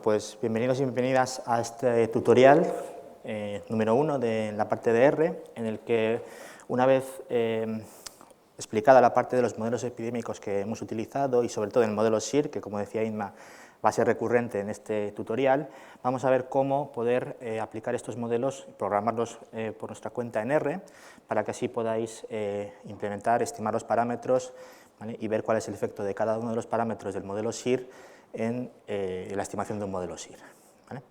pues bienvenidos y bienvenidas a este tutorial número 1 de la parte de R, en el que una vez explicada la parte de los modelos epidémicos que hemos utilizado y sobre todo el modelo SIR, que como decía Inma va a ser recurrente en este tutorial, vamos a ver cómo poder aplicar estos modelos, programarlos por nuestra cuenta en R, para que así podáis implementar, estimar los parámetros, ¿vale? Y ver cuál es el efecto de cada uno de los parámetros del modelo SIR en la estimación de un modelo SIR, ¿vale?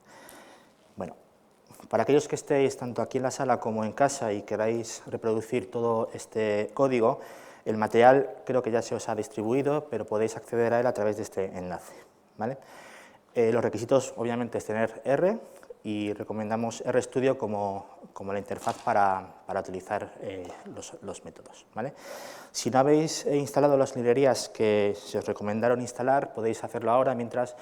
Bueno, para aquellos que estéis tanto aquí en la sala como en casa y queráis reproducir todo este código, el material creo que ya se os ha distribuido, pero podéis acceder a él a través de este enlace, ¿vale? Los requisitos, obviamente, es tener R, y recomendamos RStudio como la interfaz para utilizar los métodos, ¿vale? Si no habéis instalado las librerías que se os recomendaron instalar, podéis hacerlo ahora, mientras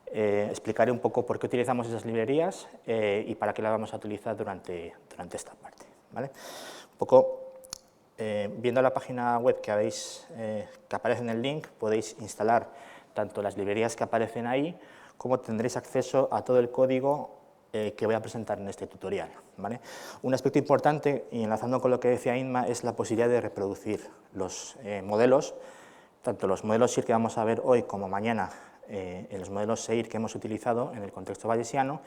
explicaré un poco por qué utilizamos esas librerías y para qué las vamos a utilizar durante esta parte, ¿vale? Un poco, viendo la página web que aparece en el link, podéis instalar tanto las librerías que aparecen ahí, como tendréis acceso a todo el código que voy a presentar en este tutorial, ¿vale? Un aspecto importante, y enlazando con lo que decía Inma, es la posibilidad de reproducir los modelos, tanto los modelos SIR que vamos a ver hoy como mañana, en los modelos SEIR que hemos utilizado en el contexto bayesiano,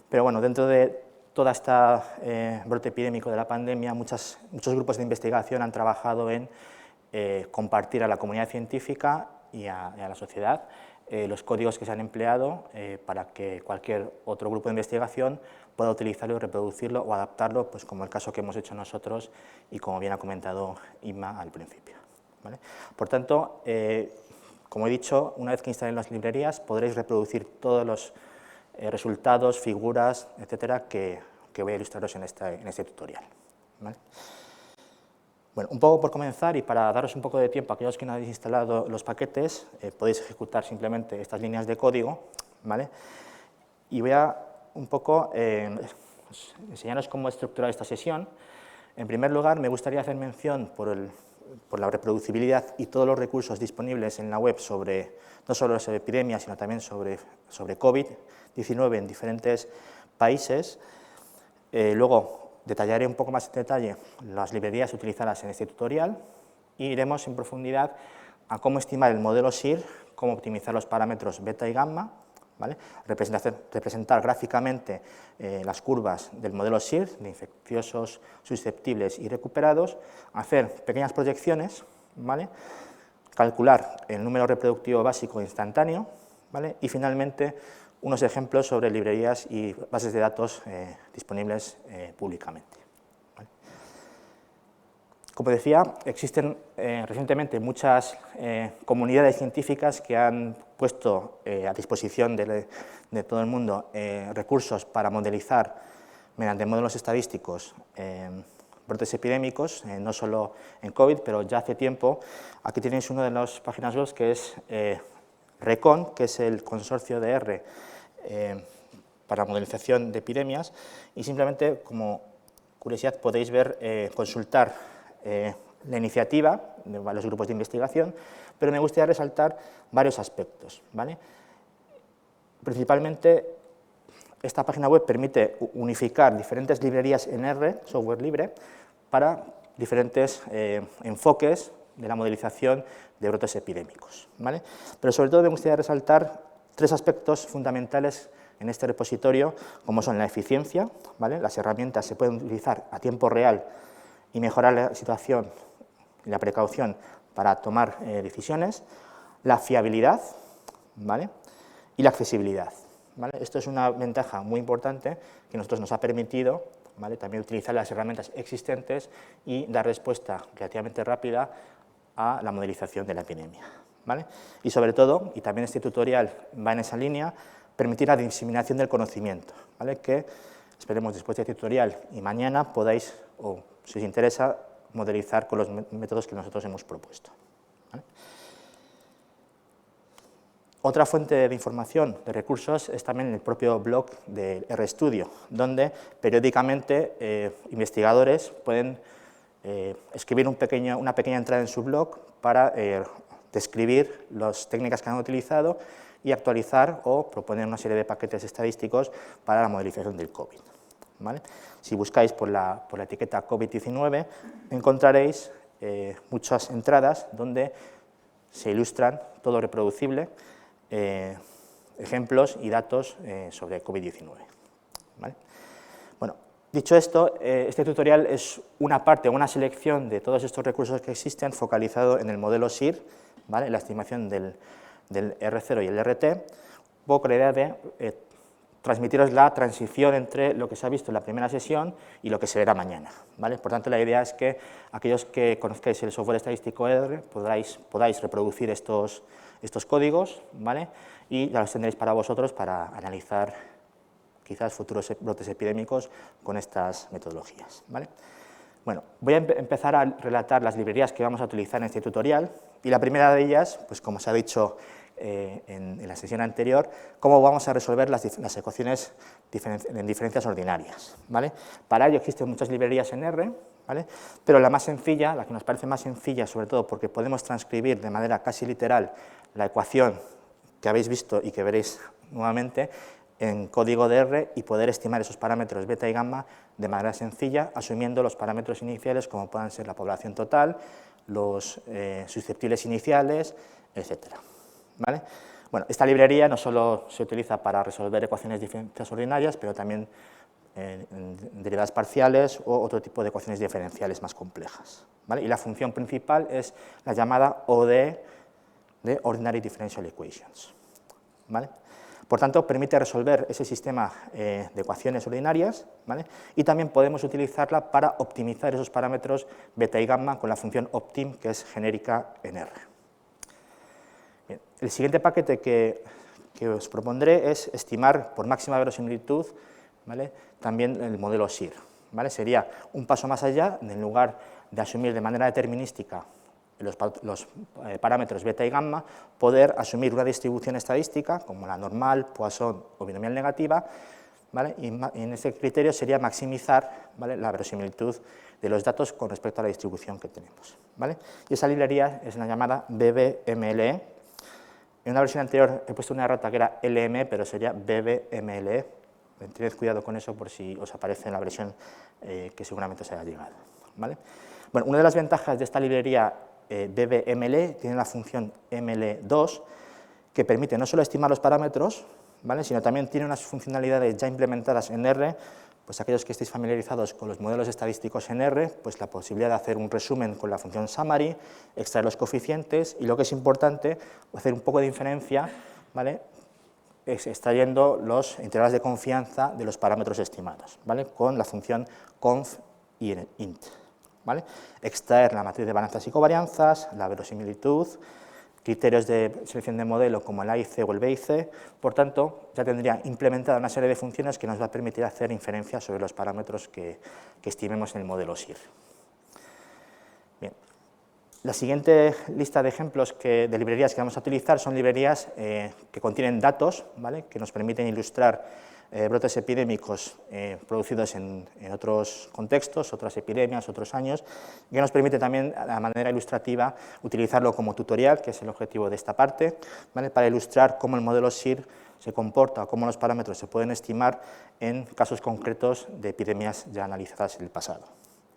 pero bueno, dentro de toda esta brote epidémico de la pandemia, muchos grupos de investigación han trabajado en compartir a la comunidad científica y a la sociedad los códigos que se han empleado para que cualquier otro grupo de investigación pueda utilizarlo y reproducirlo o adaptarlo, pues como el caso que hemos hecho nosotros y como bien ha comentado Inma al principio, ¿vale? Por tanto, como he dicho, una vez que instalen las librerías podréis reproducir todos los resultados, figuras, etcétera, que voy a ilustraros en este tutorial, ¿vale? Bueno, un poco por comenzar y para daros un poco de tiempo a aquellos que no habéis instalado los paquetes, podéis ejecutar simplemente estas líneas de código, ¿vale? Y voy a un poco enseñaros cómo estructurar esta sesión. En primer lugar, me gustaría hacer mención por la reproducibilidad y todos los recursos disponibles en la web sobre, no solo sobre epidemias, sino también sobre COVID-19 en diferentes países. Luego, detallaré un poco más en detalle las librerías utilizadas en este tutorial y iremos en profundidad a cómo estimar el modelo SIR, cómo optimizar los parámetros beta y gamma, ¿vale? Representar gráficamente las curvas del modelo SIR, de infecciosos, susceptibles y recuperados, hacer pequeñas proyecciones, ¿vale? Calcular el número reproductivo básico instantáneo, ¿vale? Y finalmente unos ejemplos sobre librerías y bases de datos disponibles públicamente, ¿vale? Como decía, existen recientemente muchas comunidades científicas que han puesto a disposición de todo el mundo recursos para modelizar mediante modelos estadísticos brotes epidémicos, no solo en COVID, pero ya hace tiempo. Aquí tenéis una de las páginas web que es RECON, que es el consorcio de R para modelización de epidemias, y simplemente como curiosidad podéis ver, consultar la iniciativa de varios grupos de investigación, pero me gustaría resaltar varios aspectos, ¿vale? Principalmente, esta página web permite unificar diferentes librerías en R, software libre, para diferentes enfoques de la modelización de brotes epidémicos, ¿vale? Pero sobre todo me gustaría resaltar tres aspectos fundamentales en este repositorio, como son la eficiencia, ¿vale? Las herramientas se pueden utilizar a tiempo real y mejorar la situación y la precaución para tomar decisiones, la fiabilidad, ¿vale? Y la accesibilidad, ¿vale? Esto es una ventaja muy importante que a nosotros nos ha permitido, ¿vale?, también utilizar las herramientas existentes y dar respuesta relativamente rápida a la modelización de la epidemia, ¿vale? Y sobre todo, y también este tutorial va en esa línea, permitir la diseminación del conocimiento, ¿vale?, que esperemos después de este tutorial y mañana podáis, o si os interesa, modelizar con los métodos que nosotros hemos propuesto, ¿vale? Otra fuente de información, de recursos, es también el propio blog de RStudio, donde periódicamente investigadores pueden escribir una pequeña entrada en su blog para describir las técnicas que han utilizado y actualizar o proponer una serie de paquetes estadísticos para la modelización del COVID. ¿Vale? Si buscáis por la etiqueta COVID-19, encontraréis muchas entradas donde se ilustran, todo reproducible, ejemplos y datos sobre COVID-19. ¿Vale? Bueno, dicho esto, este tutorial es una parte o una selección de todos estos recursos que existen focalizado en el modelo SIR, ¿vale? La estimación del R0 y el RT, un poco la idea de transmitiros la transición entre lo que se ha visto en la primera sesión y lo que se verá mañana. ¿Vale? Por tanto, la idea es que aquellos que conozcáis el software estadístico R podáis reproducir estos códigos, ¿vale? Y ya los tendréis para vosotros para analizar quizás futuros brotes epidémicos con estas metodologías. ¿Vale? Bueno, voy a empezar a relatar las librerías que vamos a utilizar en este tutorial, y la primera de ellas, pues como se ha dicho en la sesión anterior, cómo vamos a resolver las ecuaciones en diferencias ordinarias. ¿Vale? Para ello existen muchas librerías en R, ¿vale? Pero la más sencilla, la que nos parece más sencilla, sobre todo porque podemos transcribir de manera casi literal la ecuación que habéis visto y que veréis nuevamente en código de R y poder estimar esos parámetros beta y gamma de manera sencilla, asumiendo los parámetros iniciales como puedan ser la población total, los susceptibles iniciales, etc. ¿Vale? Bueno, esta librería no solo se utiliza para resolver ecuaciones diferenciales ordinarias, pero también en derivadas parciales o otro tipo de ecuaciones diferenciales más complejas. ¿Vale? Y la función principal es la llamada ODE, de Ordinary Differential Equations. ¿Vale? Por tanto, permite resolver ese sistema de ecuaciones ordinarias, ¿vale? Y también podemos utilizarla para optimizar esos parámetros beta y gamma con la función optim, que es genérica en R. Bien, el siguiente paquete que os propondré es estimar por máxima verosimilitud, ¿vale? También el modelo SIR. ¿Vale? Sería un paso más allá, en lugar de asumir de manera determinística los parámetros beta y gamma, poder asumir una distribución estadística como la normal, Poisson o binomial negativa, ¿vale? Y en ese criterio sería maximizar, ¿vale?, la verosimilitud de los datos con respecto a la distribución que tenemos. ¿Vale? Y esa librería es la llamada BBMLE. En una versión anterior he puesto una errata que era LM, pero sería BBMLE. Tened cuidado con eso por si os aparece en la versión que seguramente os haya llegado. ¿Vale? Bueno, una de las ventajas de esta librería BBMLE tiene la función ML2, que permite no solo estimar los parámetros, ¿vale?, sino también tiene unas funcionalidades ya implementadas en R. Pues aquellos que estéis familiarizados con los modelos estadísticos en R, pues la posibilidad de hacer un resumen con la función summary, extraer los coeficientes y, lo que es importante, hacer un poco de inferencia, ¿vale?, extrayendo los intervalos de confianza de los parámetros estimados, ¿vale?, con la función conf y int. ¿Vale? Extraer la matriz de balanzas y covarianzas, la verosimilitud, criterios de selección de modelo como el AIC o el BIC. Por tanto, ya tendría implementada una serie de funciones que nos va a permitir hacer inferencias sobre los parámetros que estimemos en el modelo SIR. Bien. La siguiente lista de ejemplos de librerías que vamos a utilizar son librerías que contienen datos, ¿vale?, que nos permiten ilustrar brotes epidémicos producidos en otros contextos, otras epidemias, otros años, que nos permite también, de manera ilustrativa, utilizarlo como tutorial, que es el objetivo de esta parte, ¿vale?, para ilustrar cómo el modelo SIR se comporta o cómo los parámetros se pueden estimar en casos concretos de epidemias ya analizadas en el pasado.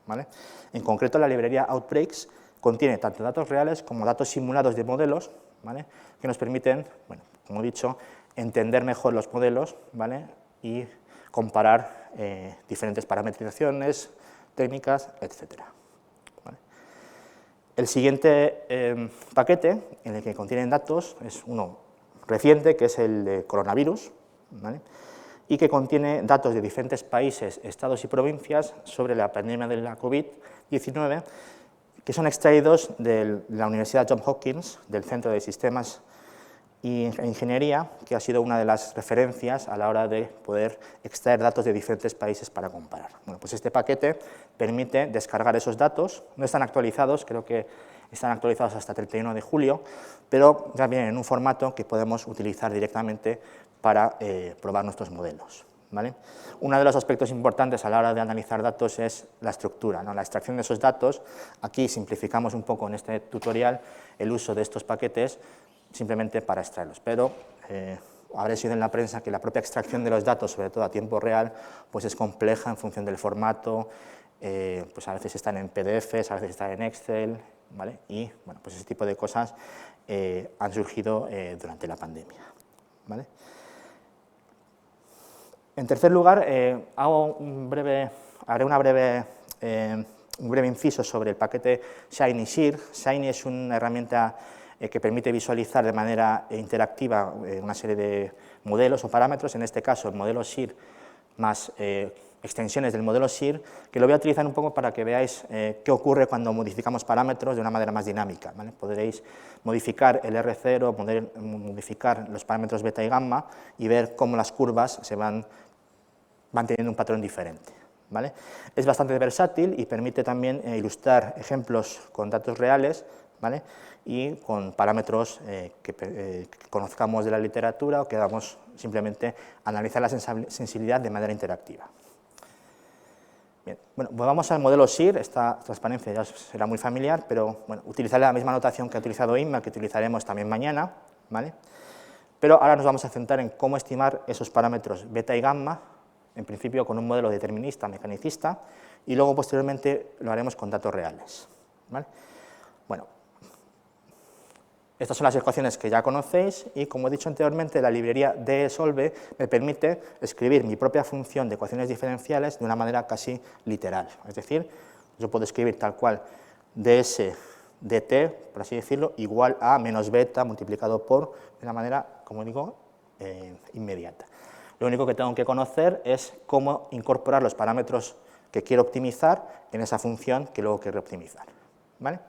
¿Vale? En concreto, la librería Outbreaks contiene tanto datos reales como datos simulados de modelos, ¿vale?, que nos permiten, bueno, como he dicho, entender mejor los modelos, ¿vale?, y comparar diferentes parametrizaciones, técnicas, etc. ¿Vale? El siguiente paquete en el que contienen datos es uno reciente, que es el de coronavirus, ¿vale?, y que contiene datos de diferentes países, estados y provincias sobre la pandemia de la COVID-19, que son extraídos de la Universidad Johns Hopkins, del Centro de Sistemas y Ingeniería, que ha sido una de las referencias a la hora de poder extraer datos de diferentes países para comparar. Bueno, pues este paquete permite descargar esos datos, no están actualizados, creo que están actualizados hasta 31 de julio, pero ya vienen en un formato que podemos utilizar directamente para probar nuestros modelos. ¿Vale? Uno de los aspectos importantes a la hora de analizar datos es la estructura, ¿no?, la extracción de esos datos. Aquí simplificamos un poco en este tutorial el uso de estos paquetes simplemente para extraerlos, pero habré sido en la prensa que la propia extracción de los datos, sobre todo a tiempo real, pues es compleja en función del formato, pues a veces están en PDFs, a veces están en Excel, ¿vale? Y bueno, pues ese tipo de cosas han surgido durante la pandemia, ¿vale? En tercer lugar, haré un breve inciso sobre el paquete Shiny Shear. Shiny es una herramienta que permite visualizar de manera interactiva una serie de modelos o parámetros, en este caso el modelo Shear más extensiones del modelo Shear, que lo voy a utilizar un poco para que veáis qué ocurre cuando modificamos parámetros de una manera más dinámica, ¿vale? Podréis modificar el R0, modificar los parámetros beta y gamma y ver cómo las curvas se van teniendo un patrón diferente, ¿vale? Es bastante versátil y permite también ilustrar ejemplos con datos reales, ¿vale? Y con parámetros que conozcamos de la literatura o que damos simplemente analizar la sensibilidad de manera interactiva. Bien, bueno, pues vamos al modelo Shear. Esta transparencia ya será muy familiar, pero bueno, utilizaré la misma notación que ha utilizado Inma, que utilizaremos también mañana, ¿vale? Pero ahora nos vamos a centrar en cómo estimar esos parámetros beta y gamma, en principio con un modelo determinista, mecanicista, y luego posteriormente lo haremos con datos reales, ¿vale? Bueno, estas son las ecuaciones que ya conocéis y, como he dicho anteriormente, la librería DSolve me permite escribir mi propia función de ecuaciones diferenciales de una manera casi literal. Es decir, yo puedo escribir tal cual ds dt, por así decirlo, igual a menos beta multiplicado por, de una manera, como digo, inmediata. Lo único que tengo que conocer es cómo incorporar los parámetros que quiero optimizar en esa función que luego quiero optimizar, ¿vale?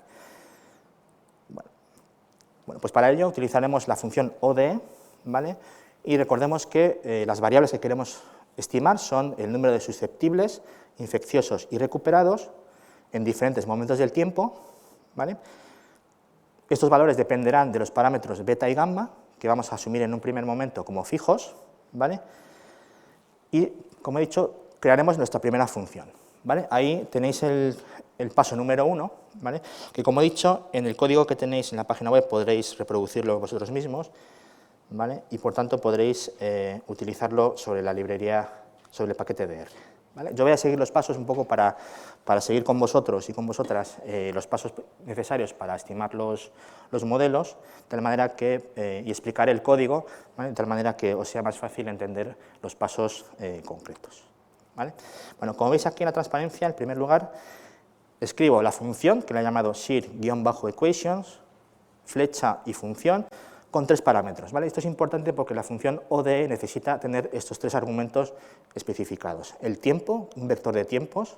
Bueno, pues para ello utilizaremos la función ODE, ¿vale? Y recordemos que las variables que queremos estimar son el número de susceptibles, infecciosos y recuperados en diferentes momentos del tiempo, ¿vale? Estos valores dependerán de los parámetros beta y gamma, que vamos a asumir en un primer momento como fijos, ¿vale? Y, como he dicho, crearemos nuestra primera función, ¿vale? Ahí tenéis el paso número 1, ¿vale? Que, como he dicho, en el código que tenéis en la página web podréis reproducirlo vosotros mismos, ¿vale? Y, por tanto, podréis utilizarlo sobre la librería, sobre el paquete de R, ¿vale? Yo voy a seguir los pasos un poco para seguir con vosotros y con vosotras los pasos necesarios para estimar los modelos, de tal manera que, y explicar el código, ¿vale? De tal manera que os sea más fácil entender los pasos concretos, ¿vale? Bueno, como veis aquí en la transparencia, en primer lugar, escribo la función, que la he llamado shear-equations, flecha y función, con 3 parámetros, ¿vale? Esto es importante porque la función ODE necesita tener estos 3 argumentos especificados. El tiempo, un vector de tiempos,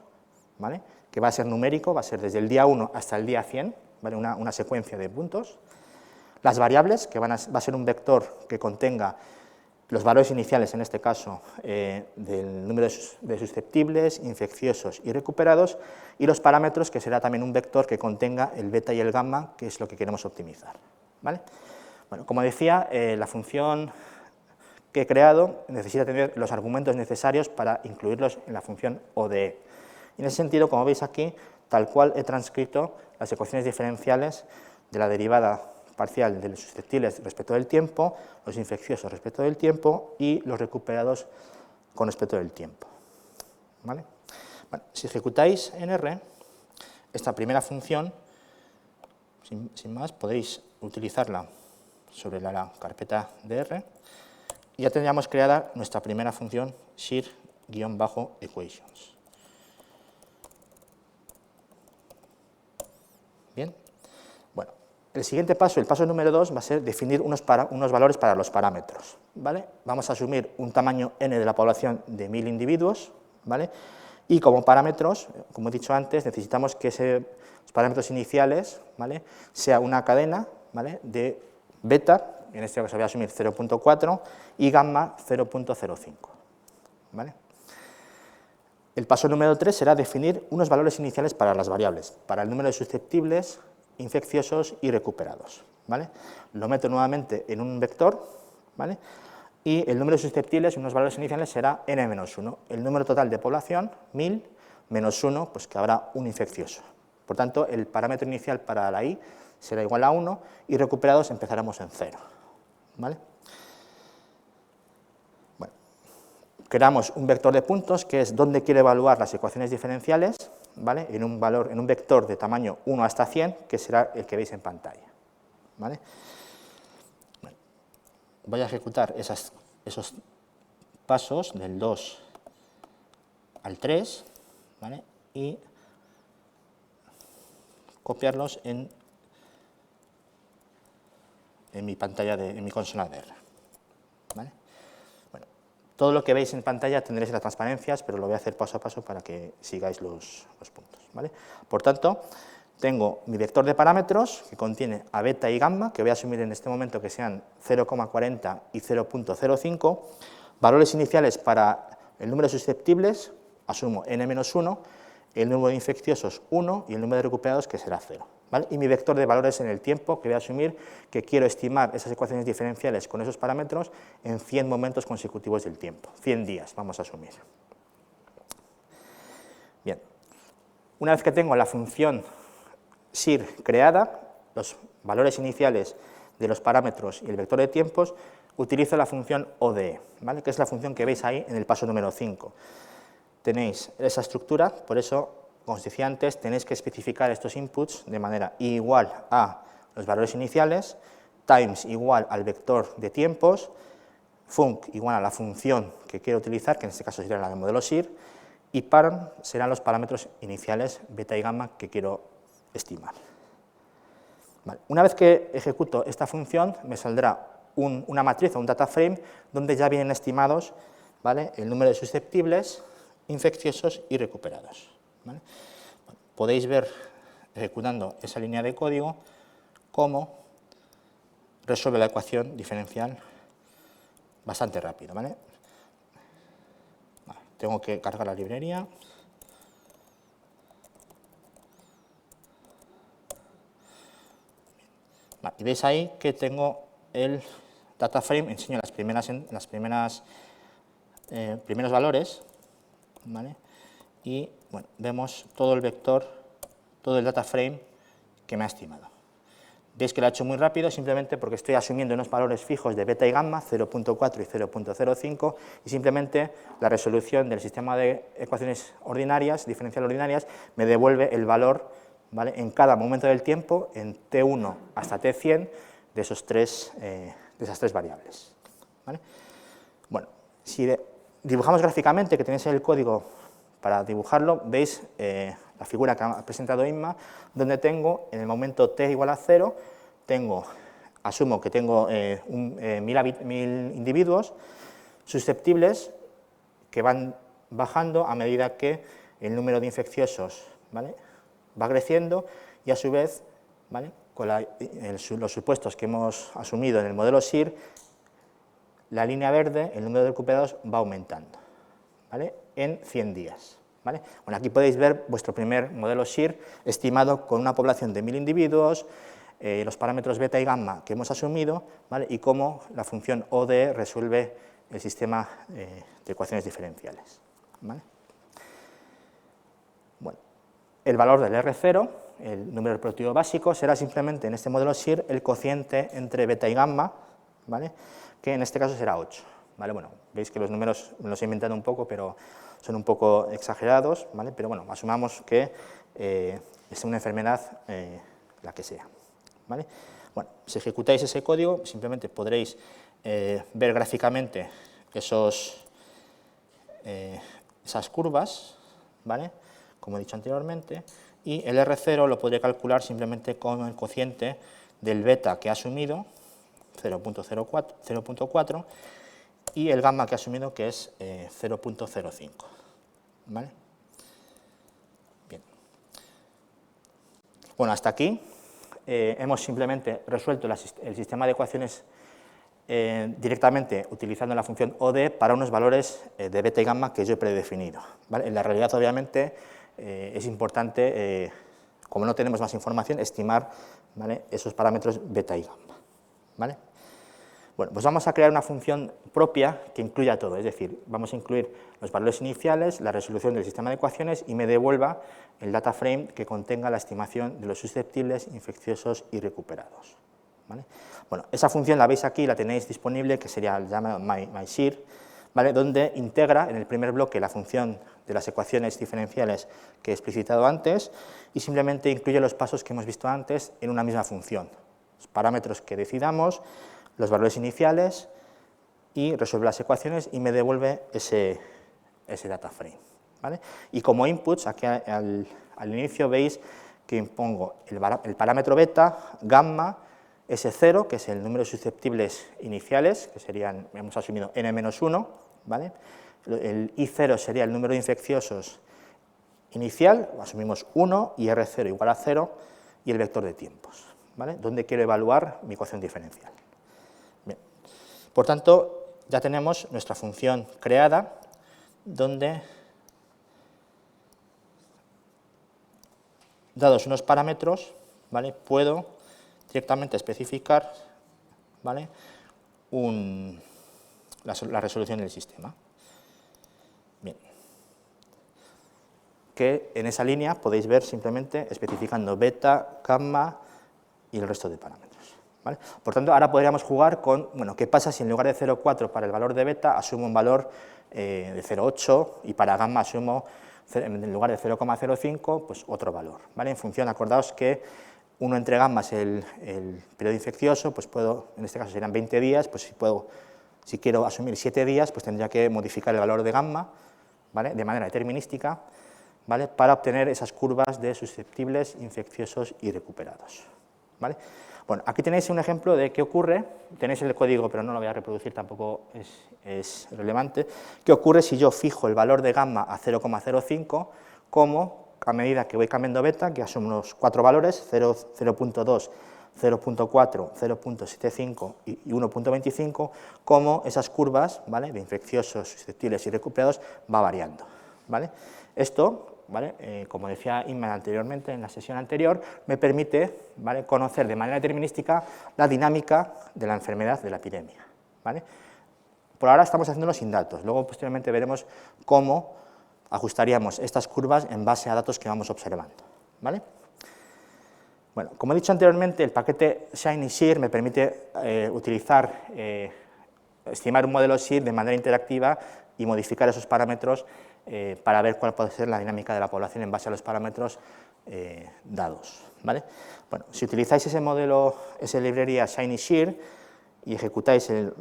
¿vale? Que va a ser numérico, va a ser desde el día 1 hasta el día 100, ¿vale? Una secuencia de puntos. Las variables, que va a ser un vector que contenga los valores iniciales, en este caso, del número de susceptibles, infecciosos y recuperados, y los parámetros, que será también un vector que contenga el beta y el gamma, que es lo que queremos optimizar, ¿vale? Bueno, como decía, la función que he creado necesita tener los argumentos necesarios para incluirlos en la función ODE. Y en ese sentido, como veis aquí, tal cual he transcrito las ecuaciones diferenciales de la derivada parcial de los susceptibles respecto del tiempo, los infecciosos respecto del tiempo y los recuperados con respecto del tiempo, ¿vale? Bueno, si ejecutáis en R, esta primera función, sin más, podéis utilizarla sobre la carpeta de R, y ya tendríamos creada nuestra primera función shear-equations. Bien, bueno, el siguiente paso, el paso número 2, va a ser definir unos valores para los parámetros, ¿vale? Vamos a asumir un tamaño n de la población de 1000 individuos, ¿vale? Y como parámetros, como he dicho antes, necesitamos que los parámetros iniciales, ¿vale?, sea una cadena, ¿vale?, de beta, en este caso voy a asumir 0.4, y gamma 0.05, ¿vale? El paso número 3 será definir unos valores iniciales para las variables, para el número de susceptibles, infecciosos y recuperados, ¿vale? Lo meto nuevamente en un vector, ¿vale?, y el número de susceptibles, unos valores iniciales, será n-1. El número total de población, 1000, menos 1, pues que habrá un infeccioso. Por tanto, el parámetro inicial para la i será igual a 1 y recuperados empezaremos en 0, ¿vale? creamos un vector de puntos, que es donde quiero evaluar las ecuaciones diferenciales, ¿vale? En un vector de tamaño 1 hasta 100, que será el que veis en pantalla, ¿vale? Bueno, voy a ejecutar esos pasos del 2 al 3, ¿vale? Y copiarlos en mi pantalla, en mi consola de R, ¿vale? Bueno, todo lo que veis en pantalla tendréis las transparencias, pero lo voy a hacer paso a paso para que sigáis los puntos, ¿vale? Por tanto, tengo mi vector de parámetros que contiene a beta y gamma, que voy a asumir en este momento que sean 0,40 y 0,05, valores iniciales para el número de susceptibles, asumo n-1, el número de infecciosos 1 y el número de recuperados, que será 0. ¿Vale? Y mi vector de valores en el tiempo, que voy a asumir que quiero estimar esas ecuaciones diferenciales con esos parámetros en 100 momentos consecutivos del tiempo, 100 días, vamos a asumir. Bien, una vez que tengo la función SIR creada, los valores iniciales de los parámetros y el vector de tiempos, utilizo la función ODE, ¿vale? Que es la función que veis ahí en el paso número 5. Tenéis esa estructura, por eso, como os decía antes, tenéis que especificar estos inputs de manera i igual a los valores iniciales, times igual al vector de tiempos, func igual a la función que quiero utilizar, que en este caso sería la del modelo SIR, y param serán los parámetros iniciales beta y gamma que quiero estimar. Vale. Una vez que ejecuto esta función, me saldrá una matriz o un data frame donde ya vienen estimados, ¿vale?, el número de susceptibles, infecciosos y recuperados, ¿vale? Bueno, podéis ver, ejecutando esa línea de código, cómo resuelve la ecuación diferencial bastante rápido, ¿vale? Vale, tengo que cargar la librería. Vale, y veis ahí que tengo el data frame, enseño primeros valores, ¿vale? Y bueno, vemos todo el vector, todo el data frame que me ha estimado. Veis que lo ha hecho muy rápido simplemente porque estoy asumiendo unos valores fijos de beta y gamma, 0,4 y 0,05, y simplemente la resolución del sistema de ecuaciones ordinarias, diferenciales ordinarias, me devuelve el valor, ¿vale?, en cada momento del tiempo, en t1 hasta t100, de esas tres variables, ¿vale? Bueno, si dibujamos gráficamente, que tenéis el código para dibujarlo, veis la figura que ha presentado Inma, donde tengo, en el momento t igual a 0, asumo que tengo 1000 individuos susceptibles que van bajando a medida que el número de infecciosos, ¿vale?, va creciendo, y a su vez, ¿vale?, con los supuestos que hemos asumido en el modelo SIR, la línea verde, el número de recuperados, va aumentando, ¿vale?, en 100 días. ¿Vale? Bueno, aquí podéis ver vuestro primer modelo SIR estimado con una población de 1000 individuos, los parámetros beta y gamma que hemos asumido, ¿vale?, y cómo la función ODE resuelve el sistema de ecuaciones diferenciales, ¿vale? Bueno, el valor del R0, el número reproductivo básico, será simplemente en este modelo SIR el cociente entre beta y gamma, ¿vale?, que en este caso será 8. ¿Vale? Bueno, veis que los números me los he inventado un poco, pero son un poco exagerados, ¿vale? Pero bueno, asumamos que es una enfermedad la que sea, ¿vale? Bueno, si ejecutáis ese código, simplemente podréis ver gráficamente esas curvas, ¿vale?, como he dicho anteriormente, y el R0 lo podré calcular simplemente con el cociente del beta que ha asumido, 0,4, y el gamma que ha asumido, que es 0,05, ¿vale? Bien. Bueno, hasta aquí hemos simplemente resuelto el sistema de ecuaciones directamente utilizando la función ODE para unos valores de beta y gamma que yo he predefinido, ¿vale? En la realidad, obviamente, es importante, como no tenemos más información, estimar, ¿vale?, esos parámetros beta y gamma, ¿vale? Bueno, pues vamos a crear una función propia que incluya todo, es decir, vamos a incluir los valores iniciales, la resolución del sistema de ecuaciones y me devuelva el data frame que contenga la estimación de los susceptibles, infecciosos y recuperados, ¿vale? Bueno, esa función la veis aquí, la tenéis disponible, que sería el llamado mySIR, ¿vale? Donde integra en el primer bloque la función de las ecuaciones diferenciales que he explicitado antes y simplemente incluye los pasos que hemos visto antes en una misma función. Los parámetros que decidamos, los valores iniciales y resuelve las ecuaciones y me devuelve ese data frame, ¿vale? Y como inputs, aquí al inicio veis que impongo el parámetro beta, gamma, S0, que es el número de susceptibles iniciales, que serían, hemos asumido n-1, ¿vale? El I0 sería el número de infecciosos inicial, asumimos 1, y R0 igual a 0, y el vector de tiempos, ¿vale? Donde quiero evaluar mi ecuación diferencial. Bien. Por tanto, ya tenemos nuestra función creada, donde, dados unos parámetros, ¿vale?, puedo directamente especificar, ¿vale?, la resolución del sistema. Bien. Que en esa línea podéis ver simplemente especificando beta, gamma y el resto de parámetros, ¿vale? Por tanto, ahora podríamos jugar con, bueno, ¿qué pasa si en lugar de 0,4 para el valor de beta asumo un valor de 0,8 y para gamma asumo, en lugar de 0,05, pues otro valor, ¿vale? En función, acordaos que 1 entre gamma es el periodo infeccioso, pues puedo, en este caso serían 20 días, pues si quiero asumir 7 días, pues tendría que modificar el valor de gamma, ¿vale?, de manera determinística, ¿vale?, para obtener esas curvas de susceptibles, infecciosos y recuperados, ¿vale? Bueno, aquí tenéis un ejemplo de qué ocurre, tenéis el código, pero no lo voy a reproducir, tampoco es relevante, qué ocurre si yo fijo el valor de gamma a 0,05, como a medida que voy cambiando beta, que son unos 4 valores, 0.2, 0.4, 0.75 y 1.25, como esas curvas, ¿vale?, de infecciosos, susceptibles y recuperados va variando, ¿vale? Esto, ¿vale?, como decía Inma anteriormente, en la sesión anterior, me permite, ¿vale?, conocer de manera determinística la dinámica de la enfermedad de la epidemia, ¿vale? Por ahora estamos haciéndolo sin datos, luego posteriormente veremos cómo ajustaríamos estas curvas en base a datos que vamos observando, ¿vale? Bueno, como he dicho anteriormente, el paquete Shiny-Shear me permite estimar un modelo SIR de manera interactiva y modificar esos parámetros para ver cuál puede ser la dinámica de la población en base a los parámetros dados, ¿vale? Bueno, si utilizáis ese modelo, esa librería Shiny-Shear y ejecutáis el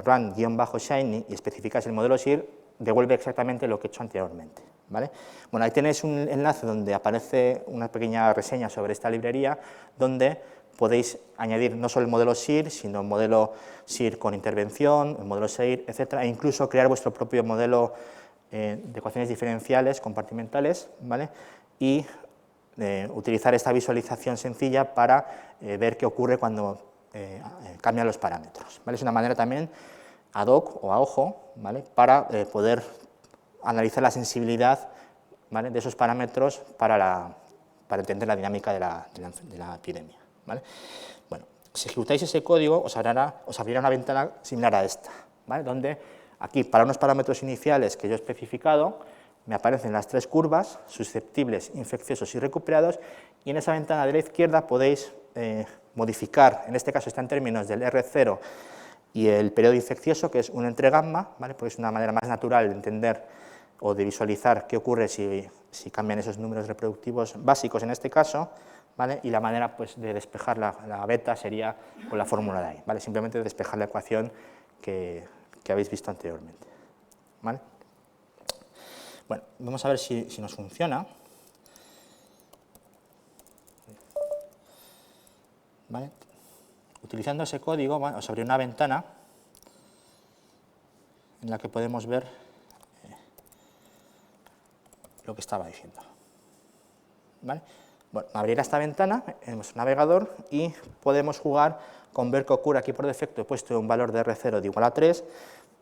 run-shiny y especificáis el modelo SIR, devuelve exactamente lo que he hecho anteriormente, ¿vale? Bueno, ahí tenéis un enlace donde aparece una pequeña reseña sobre esta librería, donde podéis añadir no solo el modelo SIR, sino el modelo SIR con intervención, el modelo SEIR, etcétera, e incluso crear vuestro propio modelo de ecuaciones diferenciales compartimentales, ¿vale?, y utilizar esta visualización sencilla para ver qué ocurre cuando cambian los parámetros, ¿vale? Es una manera también ad hoc o a ojo, ¿vale?, para poder analizar la sensibilidad, ¿vale?, de esos parámetros para entender la dinámica de la epidemia, ¿vale? Bueno, si ejecutáis ese código os abrirá una ventana similar a esta, ¿vale?, donde aquí para unos parámetros iniciales que yo he especificado me aparecen las 3 curvas, susceptibles, infecciosos y recuperados, y en esa ventana de la izquierda podéis modificar, en este caso está en términos del R0 y el periodo infeccioso, que es 1 entre gamma, ¿vale?, porque es una manera más natural de entender o de visualizar qué ocurre si cambian esos números reproductivos básicos en este caso, ¿vale?, y la manera, pues, de despejar la beta sería con la fórmula de ahí, ¿vale?, simplemente despejar la ecuación que habéis visto anteriormente, ¿vale? Bueno, vamos a ver si nos funciona, ¿vale? Utilizando ese código, bueno, os abrirá una ventana en la que podemos ver lo que estaba diciendo, ¿vale? Bueno, abrirá esta ventana en nuestro navegador y podemos jugar con ver qué ocurre. Aquí por defecto he puesto un valor de R0 de igual a 3,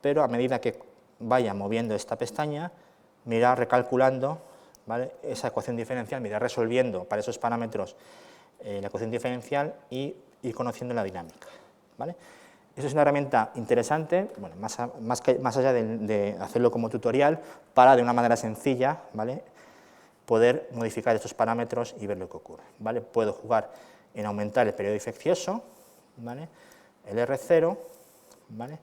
pero a medida que vaya moviendo esta pestaña, me irá recalculando, ¿vale?, esa ecuación diferencial, me irá resolviendo para esos parámetros la ecuación diferencial y ir conociendo la dinámica, ¿vale? Eso es una herramienta interesante, bueno, más allá de hacerlo como tutorial, para de una manera sencilla, ¿vale?, poder modificar estos parámetros y ver lo que ocurre, ¿vale? Puedo jugar en aumentar el periodo infeccioso, ¿vale?, el R0, ¿vale?,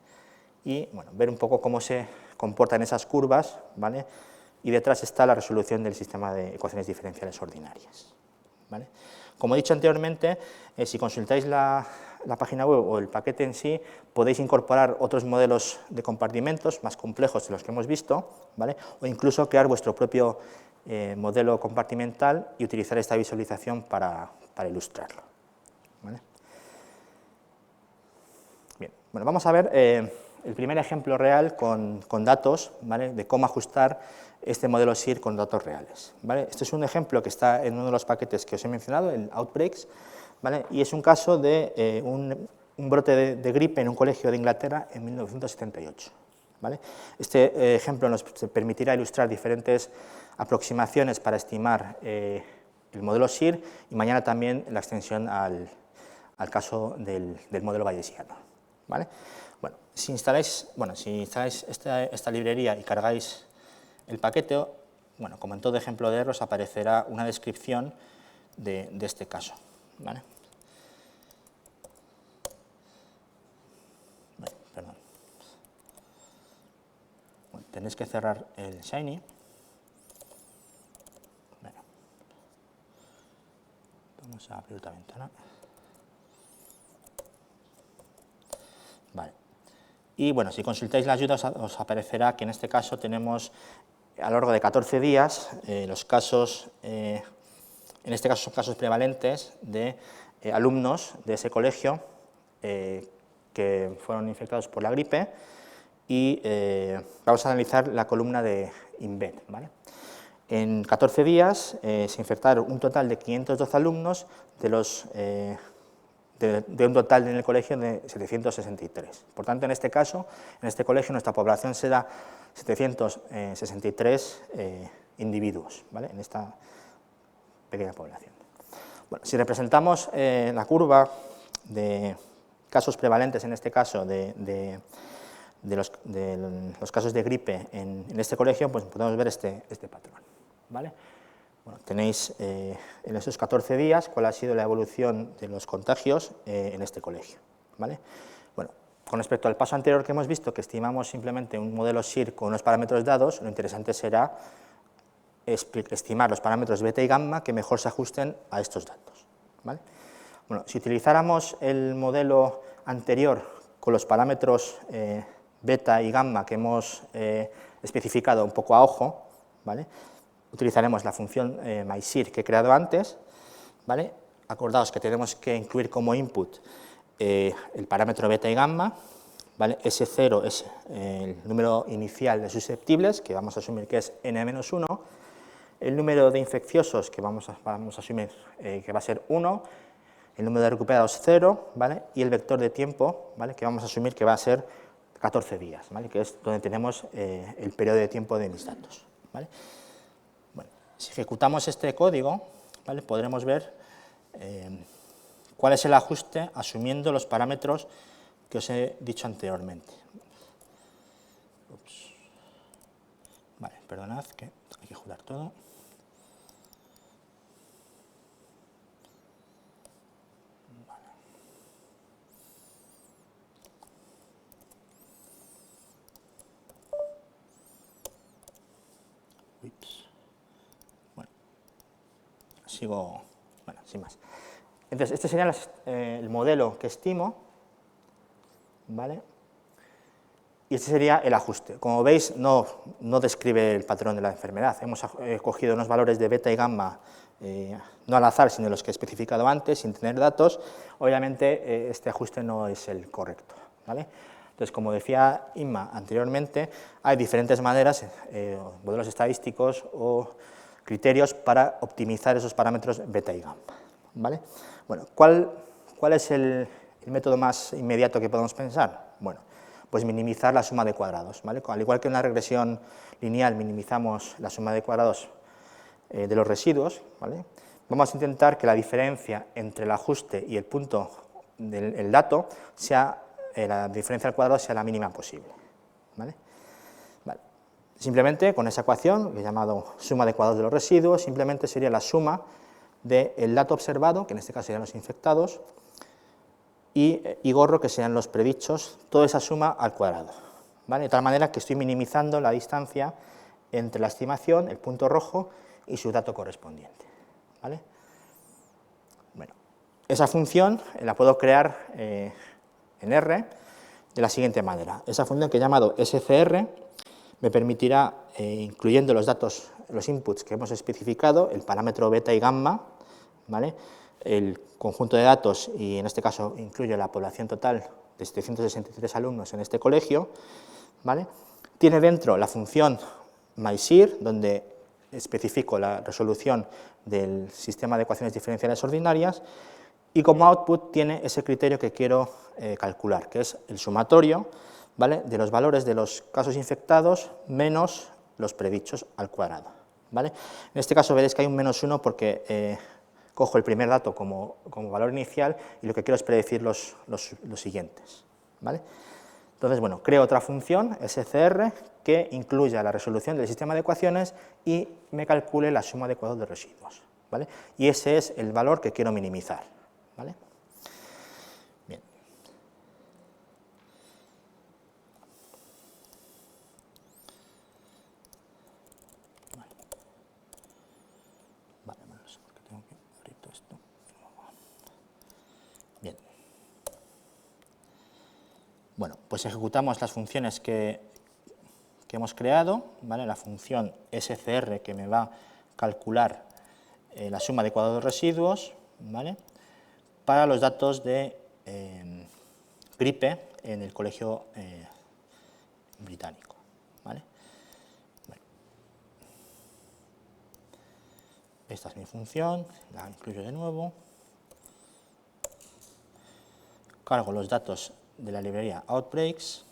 y bueno, ver un poco cómo se comportan esas curvas, ¿vale? Y detrás está la resolución del sistema de ecuaciones diferenciales ordinarias, ¿vale? Como he dicho anteriormente, si consultáis la página web o el paquete en sí, podéis incorporar otros modelos de compartimentos más complejos de los que hemos visto, ¿vale? O incluso crear vuestro propio modelo compartimental y utilizar esta visualización para ilustrarlo, ¿vale? Bien, bueno, vamos a ver el primer ejemplo real con datos, ¿vale? De cómo ajustar este modelo SIR con datos reales, ¿vale? Este es un ejemplo que está en uno de los paquetes que os he mencionado, el Outbreaks, ¿vale? Y es un caso de un brote de gripe en un colegio de Inglaterra en 1978, ¿vale? Este ejemplo nos permitirá ilustrar diferentes aproximaciones para estimar el modelo SIR y mañana también la extensión al caso del modelo bayesiano, ¿vale? Bueno, si instaláis esta librería y cargáis el paquete, bueno, como en todo ejemplo de R, os aparecerá una descripción de este caso, ¿vale? Perdón. Bueno, tenéis que cerrar el Shiny. Bueno, vamos a abrir otra ventana. Vale. Y bueno, si consultáis la ayuda os aparecerá que en este caso tenemos a lo largo de 14 días los casos, en este caso son casos prevalentes de alumnos de ese colegio que fueron infectados por la gripe y vamos a analizar la columna de INVED, ¿vale? En 14 días se infectaron un total de 512 alumnos de un total en el colegio de 763. Por tanto, en este caso, en este colegio, nuestra población será 763 individuos, ¿vale? En esta pequeña población. Bueno, si representamos la curva de casos prevalentes, en este caso, de los casos de gripe en este colegio, pues podemos ver este patrón, ¿vale? Bueno, tenéis en esos 14 días cuál ha sido la evolución de los contagios en este colegio, ¿vale? Bueno, con respecto al paso anterior que hemos visto, que estimamos simplemente un modelo SIR con unos parámetros dados, lo interesante será estimar los parámetros beta y gamma que mejor se ajusten a estos datos, ¿vale? Bueno, si utilizáramos el modelo anterior con los parámetros beta y gamma que hemos especificado un poco a ojo, ¿vale? Utilizaremos la función mySIR que he creado antes, ¿vale? Acordaos que tenemos que incluir como input el parámetro beta y gamma, ¿vale? S0 es el número inicial de susceptibles, que vamos a asumir que es n-1, el número de infecciosos, que vamos a asumir que va a ser 1, el número de recuperados 0, ¿vale? Y el vector de tiempo, ¿vale? Que vamos a asumir que va a ser 14 días, ¿vale? Que es donde tenemos el periodo de tiempo de mis datos, ¿vale? Bueno, si ejecutamos este código, ¿vale? Podremos ver cuál es el ajuste asumiendo los parámetros que os he dicho anteriormente. Ups. Vale, perdonad que hay que ejecutar todo. Bueno, sigo, bueno, sin más. Entonces, este sería el modelo que estimo, ¿vale? Y este sería el ajuste. Como veis, no describe el patrón de la enfermedad. Hemos cogido unos valores de beta y gamma, no al azar, sino los que he especificado antes, sin tener datos. Obviamente, este ajuste no es el correcto, ¿vale? Entonces, como decía Inma anteriormente, hay diferentes maneras, modelos estadísticos o criterios para optimizar esos parámetros beta y gamma, ¿vale? Bueno, ¿cuál es el método más inmediato que podemos pensar? Bueno, pues minimizar la suma de cuadrados, ¿vale? Al igual que en la regresión lineal minimizamos la suma de cuadrados de los residuos, ¿vale? Vamos a intentar que la diferencia entre el ajuste y el punto del dato sea, la diferencia al cuadrado sea la mínima posible, ¿vale? Vale. Simplemente con esa ecuación, que he llamado suma de cuadrados de los residuos, simplemente sería la suma del dato observado, que en este caso serían los infectados, y gorro, que sean los predichos, toda esa suma al cuadrado, ¿vale? De tal manera que estoy minimizando la distancia entre la estimación, el punto rojo, y su dato correspondiente, ¿vale? Bueno, esa función la puedo crear en R de la siguiente manera. Esa función que he llamado SCR me permitirá, incluyendo los datos, los inputs que hemos especificado, el parámetro beta y gamma, ¿vale? El conjunto de datos, y en este caso incluye la población total de 763 alumnos en este colegio, ¿vale? Tiene dentro la función MySir, donde especifico la resolución del sistema de ecuaciones diferenciales ordinarias, y como output tiene ese criterio que quiero calcular, que es el sumatorio, ¿vale?, de los valores de los casos infectados menos los predichos al cuadrado, ¿vale? En este caso veréis que hay un -1 porque cojo el primer dato como valor inicial y lo que quiero es predecir los siguientes, ¿vale? Entonces, bueno, creo otra función, SCR, que incluya la resolución del sistema de ecuaciones y me calcule la suma de cuadrados de residuos, ¿vale? Y ese es el valor que quiero minimizar, ¿vale? Bien. Vale, bueno, no sé por qué tengo que abrir todo esto. Bien. Bueno, pues ejecutamos las funciones que hemos creado, ¿vale? La función SCR que me va a calcular la suma de cuadrados de residuos, ¿vale?, para los datos de gripe en el colegio británico, ¿vale? Bueno. Esta es mi función, la incluyo de nuevo, cargo los datos de la librería Outbreaks,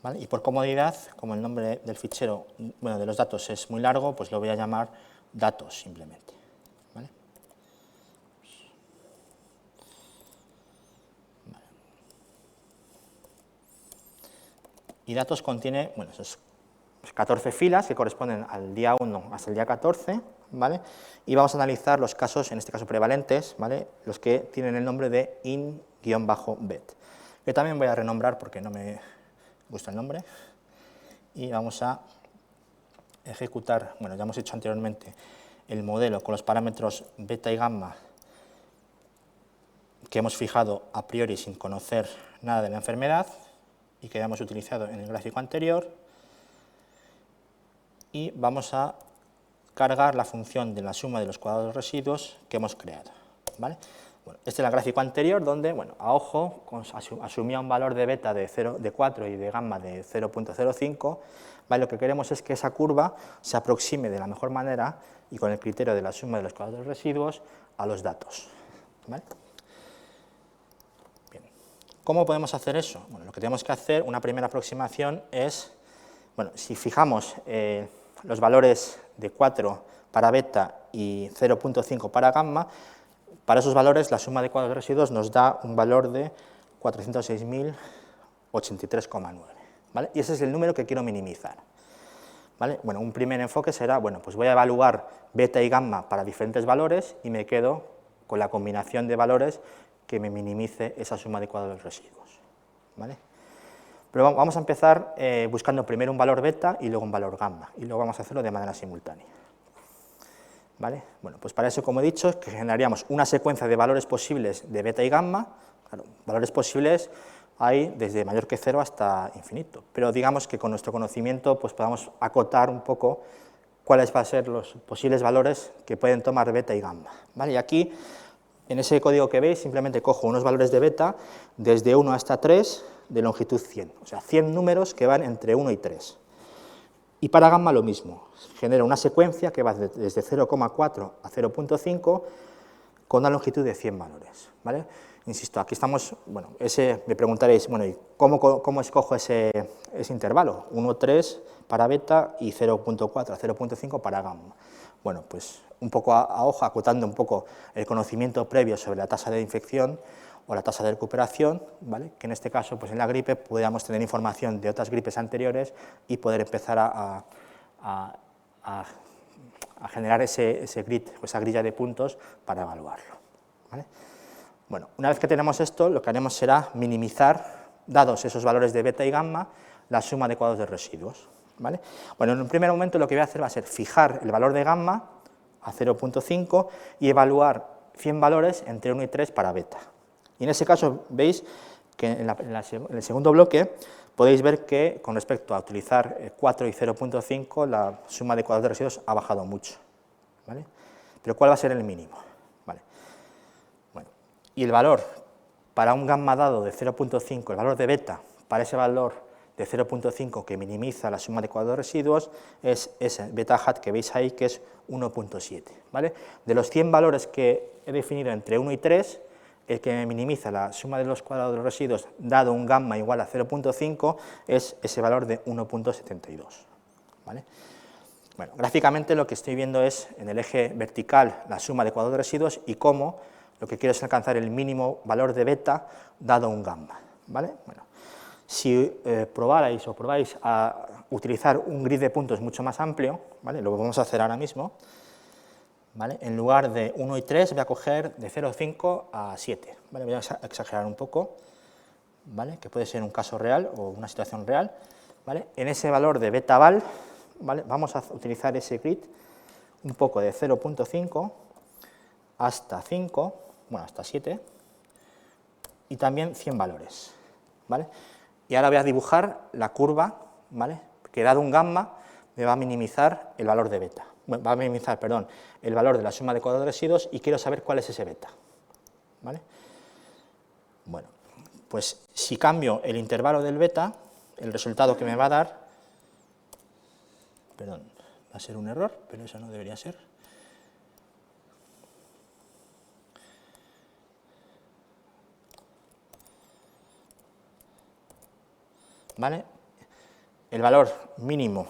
¿vale? Y por comodidad, como el nombre del fichero, bueno, de los datos es muy largo, pues lo voy a llamar datos simplemente, ¿vale? Vale. Y datos contiene, bueno, esos 14 filas que corresponden al día 1 hasta el día 14, ¿vale? Y vamos a analizar los casos, en este caso prevalentes, ¿vale?, los que tienen el nombre de in-bet, que también voy a renombrar porque no me gusta el nombre, y vamos a ejecutar, bueno, ya hemos hecho anteriormente el modelo con los parámetros beta y gamma que hemos fijado a priori sin conocer nada de la enfermedad y que hemos utilizado en el gráfico anterior, y vamos a cargar la función de la suma de los cuadrados residuos que hemos creado, ¿vale? Bueno, este es el gráfico anterior donde, bueno, a ojo, asumía un valor de beta de 4 y de gamma de 0.05, ¿vale? Lo que queremos es que esa curva se aproxime de la mejor manera y con el criterio de la suma de los cuadrados residuos a los datos, ¿vale? Bien. ¿Cómo podemos hacer eso? Bueno, lo que tenemos que hacer, una primera aproximación es, bueno, si fijamos los valores de 4 para beta y 0.5 para gamma, para esos valores la suma de cuadrados de residuos nos da un valor de 406.083,9, ¿vale? Y ese es el número que quiero minimizar, ¿vale? Bueno, un primer enfoque será, bueno, pues voy a evaluar beta y gamma para diferentes valores y me quedo con la combinación de valores que me minimice esa suma de cuadrados de residuos, ¿vale? Pero vamos a empezar buscando primero un valor beta y luego un valor gamma, y luego vamos a hacerlo de manera simultánea, ¿vale? Bueno, pues para eso, como he dicho, que generaríamos una secuencia de valores posibles de beta y gamma. Claro, valores posibles hay desde mayor que 0 hasta infinito, pero digamos que con nuestro conocimiento pues podamos acotar un poco cuáles van a ser los posibles valores que pueden tomar beta y gamma, ¿vale? Y aquí, en ese código que veis, simplemente cojo unos valores de beta desde 1 hasta 3 de longitud 100, o sea, 100 números que van entre 1 y 3. Y para gamma lo mismo, genero una secuencia que va desde 0,4 a 0.5 con una longitud de 100 valores, ¿vale? Insisto, aquí estamos, bueno, me preguntaréis, bueno, ¿y cómo escojo ese intervalo? 1, 3 para beta y 0.4 a 0.5 para gamma. Bueno, pues un poco a ojo, acotando un poco el conocimiento previo sobre la tasa de infección o la tasa de recuperación, ¿vale? Que en este caso, pues en la gripe, podamos tener información de otras gripes anteriores y poder empezar a generar ese grid, o esa grilla de puntos para evaluarlo, ¿vale? Bueno, una vez que tenemos esto, lo que haremos será minimizar dados esos valores de beta y gamma, la suma de cuadrados de residuos. ¿Vale? Bueno, en un primer momento lo que voy a hacer va a ser fijar el valor de gamma a 0.5 y evaluar 100 valores entre 1 y 3 para beta. Y en ese caso veis que en el segundo bloque podéis ver que con respecto a utilizar 4 y 0.5 la suma de cuadrados de residuos ha bajado mucho. ¿Vale? Pero ¿cuál va a ser el mínimo? ¿Vale? Bueno, y el valor para un gamma dado de 0.5, el valor de beta para ese valor de 0.5 que minimiza la suma de cuadrados de residuos es ese beta hat que veis ahí, que es 1.7. ¿Vale? De los 100 valores que he definido entre 1 y 3, el que minimiza la suma de los cuadrados de los residuos dado un gamma igual a 0.5 es ese valor de 1.72. ¿Vale? Bueno, gráficamente lo que estoy viendo es en el eje vertical la suma de cuadrados de residuos y cómo lo que quiero es alcanzar el mínimo valor de beta dado un gamma. ¿Vale? Bueno, si probáis a utilizar un grid de puntos mucho más amplio, ¿vale? Lo vamos a hacer ahora mismo, ¿vale? En lugar de 1 y 3 voy a coger de 0,5 a 7, ¿vale? Voy a exagerar un poco, ¿vale? Que puede ser un caso real o una situación real, ¿vale? En ese valor de beta val, ¿vale? Vamos a utilizar ese grid un poco de 0.5 hasta 5, bueno, hasta 7, y también 100 valores, ¿vale? Y ahora voy a dibujar la curva, ¿vale? Que dado un gamma me va a minimizar el valor de beta. Bueno, va a minimizar, perdón, el valor de la suma de cuadrados de residuos y quiero saber cuál es ese beta. ¿Vale? Bueno, pues si cambio el intervalo del beta, el resultado que me va a dar, perdón, va a ser un error, pero eso no debería ser. ¿Vale? El valor mínimo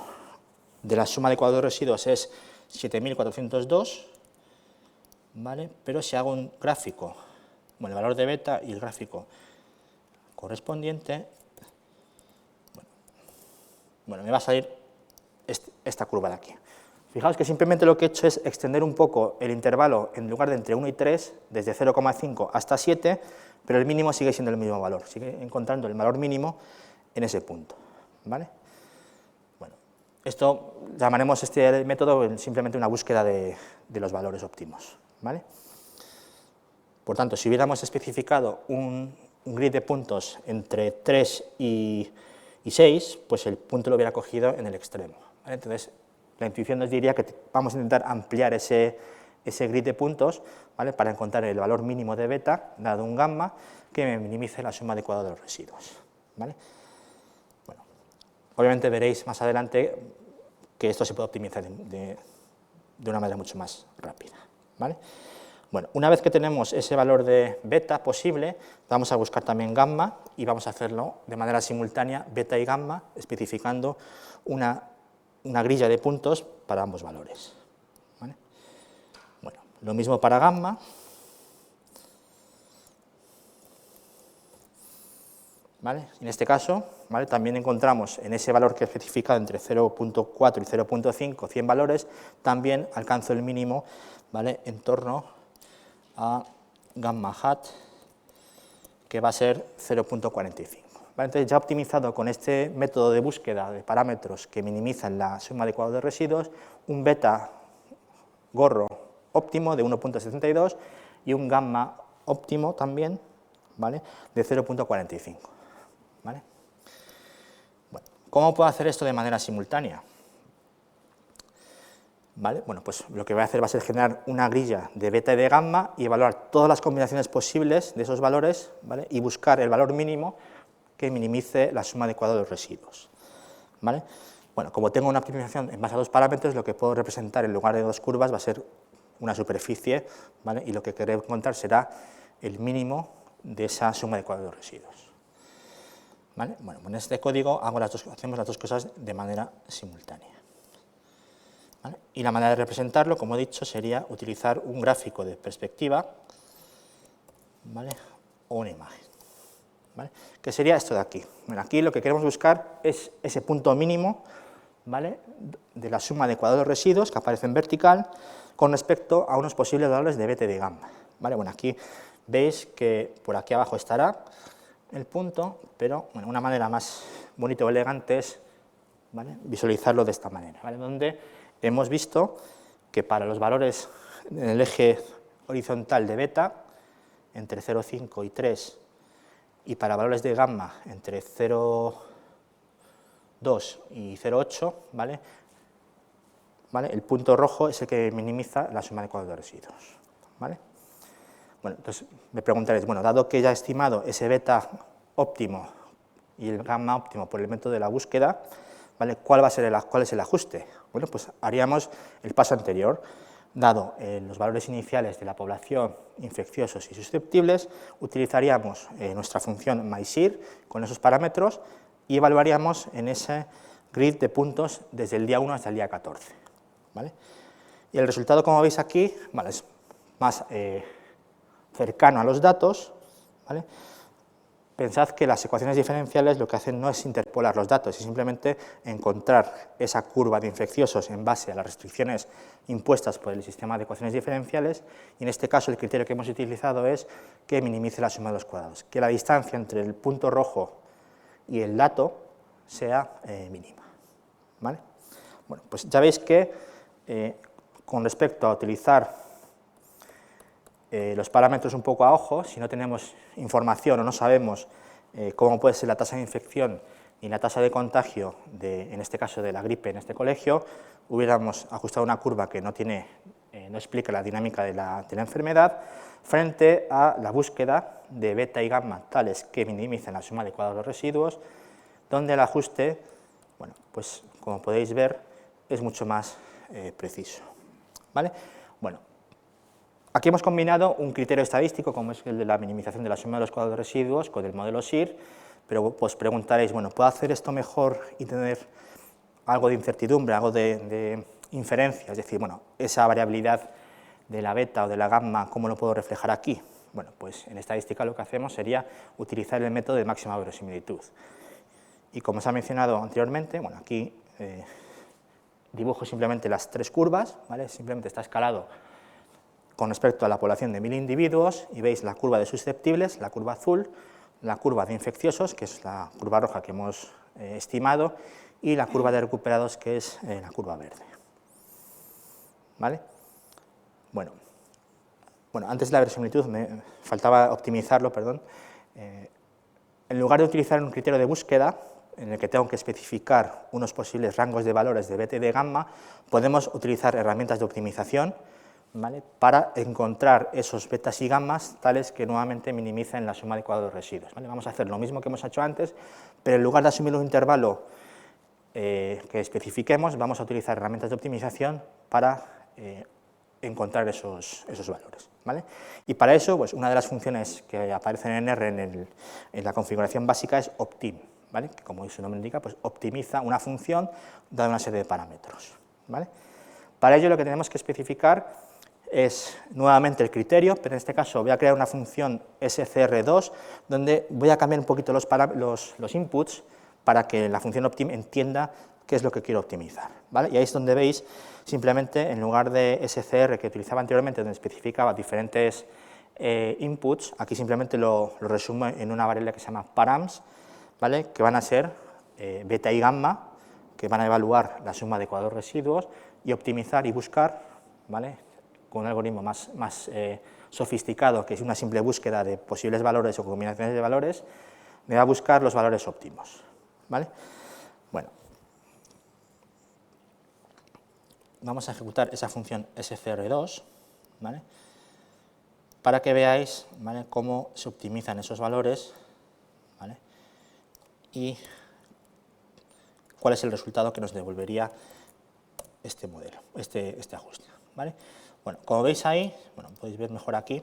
de la suma de cuadrados de residuos es 7.402, ¿vale? Pero si hago un gráfico, bueno, el valor de beta y el gráfico correspondiente, bueno, me va a salir esta curva de aquí. Fijaos que simplemente lo que he hecho es extender un poco el intervalo en lugar de entre 1 y 3, desde 0,5 hasta 7, pero el mínimo sigue siendo el mismo valor, sigue encontrando el valor mínimo en ese punto. ¿Vale? Bueno, esto llamaremos este método simplemente una búsqueda de los valores óptimos. ¿Vale? Por tanto, si hubiéramos especificado un grid de puntos entre 3 y 6, pues el punto lo hubiera cogido en el extremo. ¿Vale? Entonces, la intuición nos diría que vamos a intentar ampliar ese grid de puntos, ¿vale? Para encontrar el valor mínimo de beta, dado un gamma, que me minimice la suma de cuadrados de los residuos. ¿Vale? Bueno, obviamente veréis más adelante que esto se puede optimizar de una manera mucho más rápida. ¿Vale? Bueno, una vez que tenemos ese valor de beta posible, vamos a buscar también gamma y vamos a hacerlo de manera simultánea, beta y gamma, especificando una grilla de puntos para ambos valores. ¿Vale? Bueno, lo mismo para gamma. ¿Vale? En este caso, ¿vale? También encontramos en ese valor que he especificado entre 0.4 y 0.5, 100 valores, también alcanzo el mínimo, ¿vale? En torno a gamma hat, que va a ser 0.45. ¿Vale? Entonces, ya optimizado con este método de búsqueda de parámetros que minimizan la suma de cuadrados de residuos, un beta gorro óptimo de 1.72 y un gamma óptimo también, ¿vale? De 0.45. ¿Vale? Bueno, ¿cómo puedo hacer esto de manera simultánea? ¿Vale? Bueno, pues lo que voy a hacer va a ser generar una grilla de beta y de gamma y evaluar todas las combinaciones posibles de esos valores, ¿vale? Y buscar el valor mínimo que minimice la suma de cuadrados de los residuos. ¿Vale? Bueno, como tengo una optimización en base a dos parámetros, lo que puedo representar en lugar de dos curvas va a ser una superficie, ¿vale? Y lo que querré encontrar será el mínimo de esa suma de cuadrados de los residuos. ¿Vale? Bueno, en este código hacemos las dos cosas de manera simultánea. ¿Vale? Y la manera de representarlo, como he dicho, sería utilizar un gráfico de perspectiva, ¿vale? O una imagen, ¿vale? Que sería esto de aquí. Bueno, aquí lo que queremos buscar es ese punto mínimo, ¿vale? De la suma de cuadrados de residuos que aparece en vertical con respecto a unos posibles valores de beta y de gamma. ¿Vale? Bueno, aquí veis que por aquí abajo estará el punto, pero bueno, una manera más bonita o elegante es, ¿vale?, visualizarlo de esta manera, ¿vale?, donde hemos visto que para los valores en el eje horizontal de beta, entre 0,5 y 3, y para valores de gamma entre 0,2 y 0,8, ¿vale?, el punto rojo es el que minimiza la suma de cuadros de residuos, ¿vale? Bueno, entonces me preguntaréis, bueno, dado que ya he estimado ese beta óptimo y el gamma óptimo por el método de la búsqueda, ¿vale?, ¿cuál es el ajuste? Bueno, pues haríamos el paso anterior. Dado los valores iniciales de la población, infecciosos y susceptibles, utilizaríamos nuestra función MySEER con esos parámetros y evaluaríamos en ese grid de puntos desde el día 1 hasta el día 14. ¿Vale? Y el resultado, como veis aquí, ¿vale?, es más cercano a los datos, ¿vale? Pensad que las ecuaciones diferenciales lo que hacen no es interpolar los datos, es simplemente encontrar esa curva de infecciosos en base a las restricciones impuestas por el sistema de ecuaciones diferenciales, y en este caso el criterio que hemos utilizado es que minimice la suma de los cuadrados, que la distancia entre el punto rojo y el dato sea mínima, ¿vale? Bueno, pues ya veis que con respecto a utilizar los parámetros un poco a ojo, si no tenemos información o no sabemos cómo puede ser la tasa de infección y la tasa de contagio, en este caso de la gripe en este colegio, hubiéramos ajustado una curva que no explica la dinámica de la enfermedad, frente a la búsqueda de beta y gamma tales que minimicen la suma de cuadrados de residuos, donde el ajuste, bueno, pues como podéis ver, es mucho más preciso, ¿vale? Bueno, aquí hemos combinado un criterio estadístico, como es el de la minimización de la suma de los cuadrados de residuos, con el modelo SEER, pero pues preguntaréis, bueno, ¿puedo hacer esto mejor y tener algo de incertidumbre, algo de inferencia? Es decir, bueno, esa variabilidad de la beta o de la gamma, ¿cómo lo puedo reflejar aquí? Bueno, pues en estadística lo que hacemos sería utilizar el método de máxima verosimilitud. Y como se ha mencionado anteriormente, bueno, aquí dibujo simplemente las tres curvas, ¿vale? Simplemente está escalado con respecto a la población de 1000 individuos, y veis la curva de susceptibles, la curva azul, la curva de infecciosos, que es la curva roja que hemos estimado, y la curva de recuperados, que es la curva verde, ¿vale? Bueno, antes de la verosimilitud me faltaba optimizarlo, perdón. En lugar de utilizar un criterio de búsqueda, en el que tengo que especificar unos posibles rangos de valores de beta y de gamma, podemos utilizar herramientas de optimización, ¿vale?, para encontrar esos betas y gammas tales que nuevamente minimicen la suma de cuadrados de residuos, ¿vale? Vamos a hacer lo mismo que hemos hecho antes, pero en lugar de asumir un intervalo que especifiquemos, vamos a utilizar herramientas de optimización para encontrar esos valores, ¿vale? Y para eso, pues una de las funciones que aparecen en R en la configuración básica es optim, ¿vale?, que como su nombre indica, pues optimiza una función dada una serie de parámetros, ¿vale? Para ello lo que tenemos que especificar es nuevamente el criterio, pero en este caso voy a crear una función scr2 donde voy a cambiar un poquito los inputs para que la función optim entienda qué es lo que quiero optimizar, ¿vale? Y ahí es donde veis, simplemente, en lugar de scr que utilizaba anteriormente, donde especificaba diferentes inputs, aquí simplemente lo resumo en una variable que se llama params, ¿vale?, que van a ser beta y gamma, que van a evaluar la suma de cuadrados residuos, y optimizar y buscar, ¿vale?, con un algoritmo más sofisticado, que es una simple búsqueda de posibles valores o combinaciones de valores, me va a buscar los valores óptimos, ¿vale? Bueno, vamos a ejecutar esa función scr2, ¿vale?, para que veáis, ¿vale?, cómo se optimizan esos valores, ¿vale?, y cuál es el resultado que nos devolvería este modelo, este ajuste, ¿vale? Bueno, como veis ahí, bueno, podéis ver mejor aquí,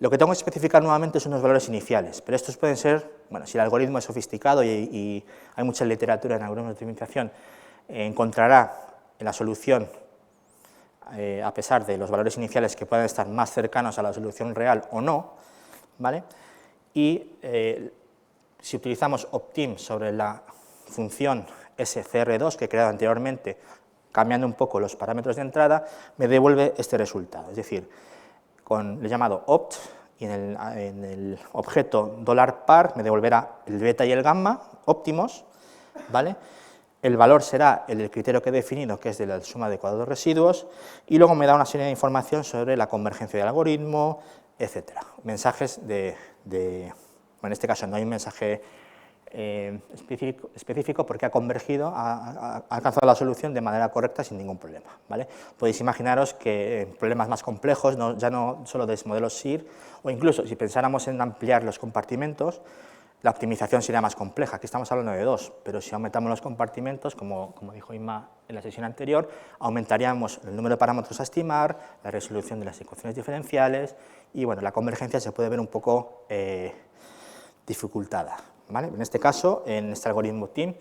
lo que tengo que especificar nuevamente son los valores iniciales, pero estos pueden ser, bueno, si el algoritmo es sofisticado y hay mucha literatura en algoritmos de optimización, encontrará en la solución, a pesar de los valores iniciales que puedan estar más cercanos a la solución real o no, ¿vale? Y si utilizamos optim sobre la función scr2 que he creado anteriormente, cambiando un poco los parámetros de entrada, me devuelve este resultado, es decir, con el llamado opt y en el objeto $par me devolverá el beta y el gamma óptimos, ¿vale? El valor será el del criterio que he definido, que es de la suma de cuadrados residuos, y luego me da una serie de información sobre la convergencia del algoritmo, etcétera. Mensajes bueno, en este caso no hay un mensaje específico porque ha convergido, ha alcanzado la solución de manera correcta sin ningún problema, ¿vale? Podéis imaginaros que en problemas más complejos, ya no solo de modelos SIR, o incluso si pensáramos en ampliar los compartimentos, la optimización sería más compleja. Aquí estamos hablando de 2, pero si aumentamos los compartimentos, como dijo Inma en la sesión anterior, aumentaríamos el número de parámetros a estimar, la resolución de las ecuaciones diferenciales, y bueno, la convergencia se puede ver un poco dificultada, ¿vale? En este caso, en este algoritmo TIM,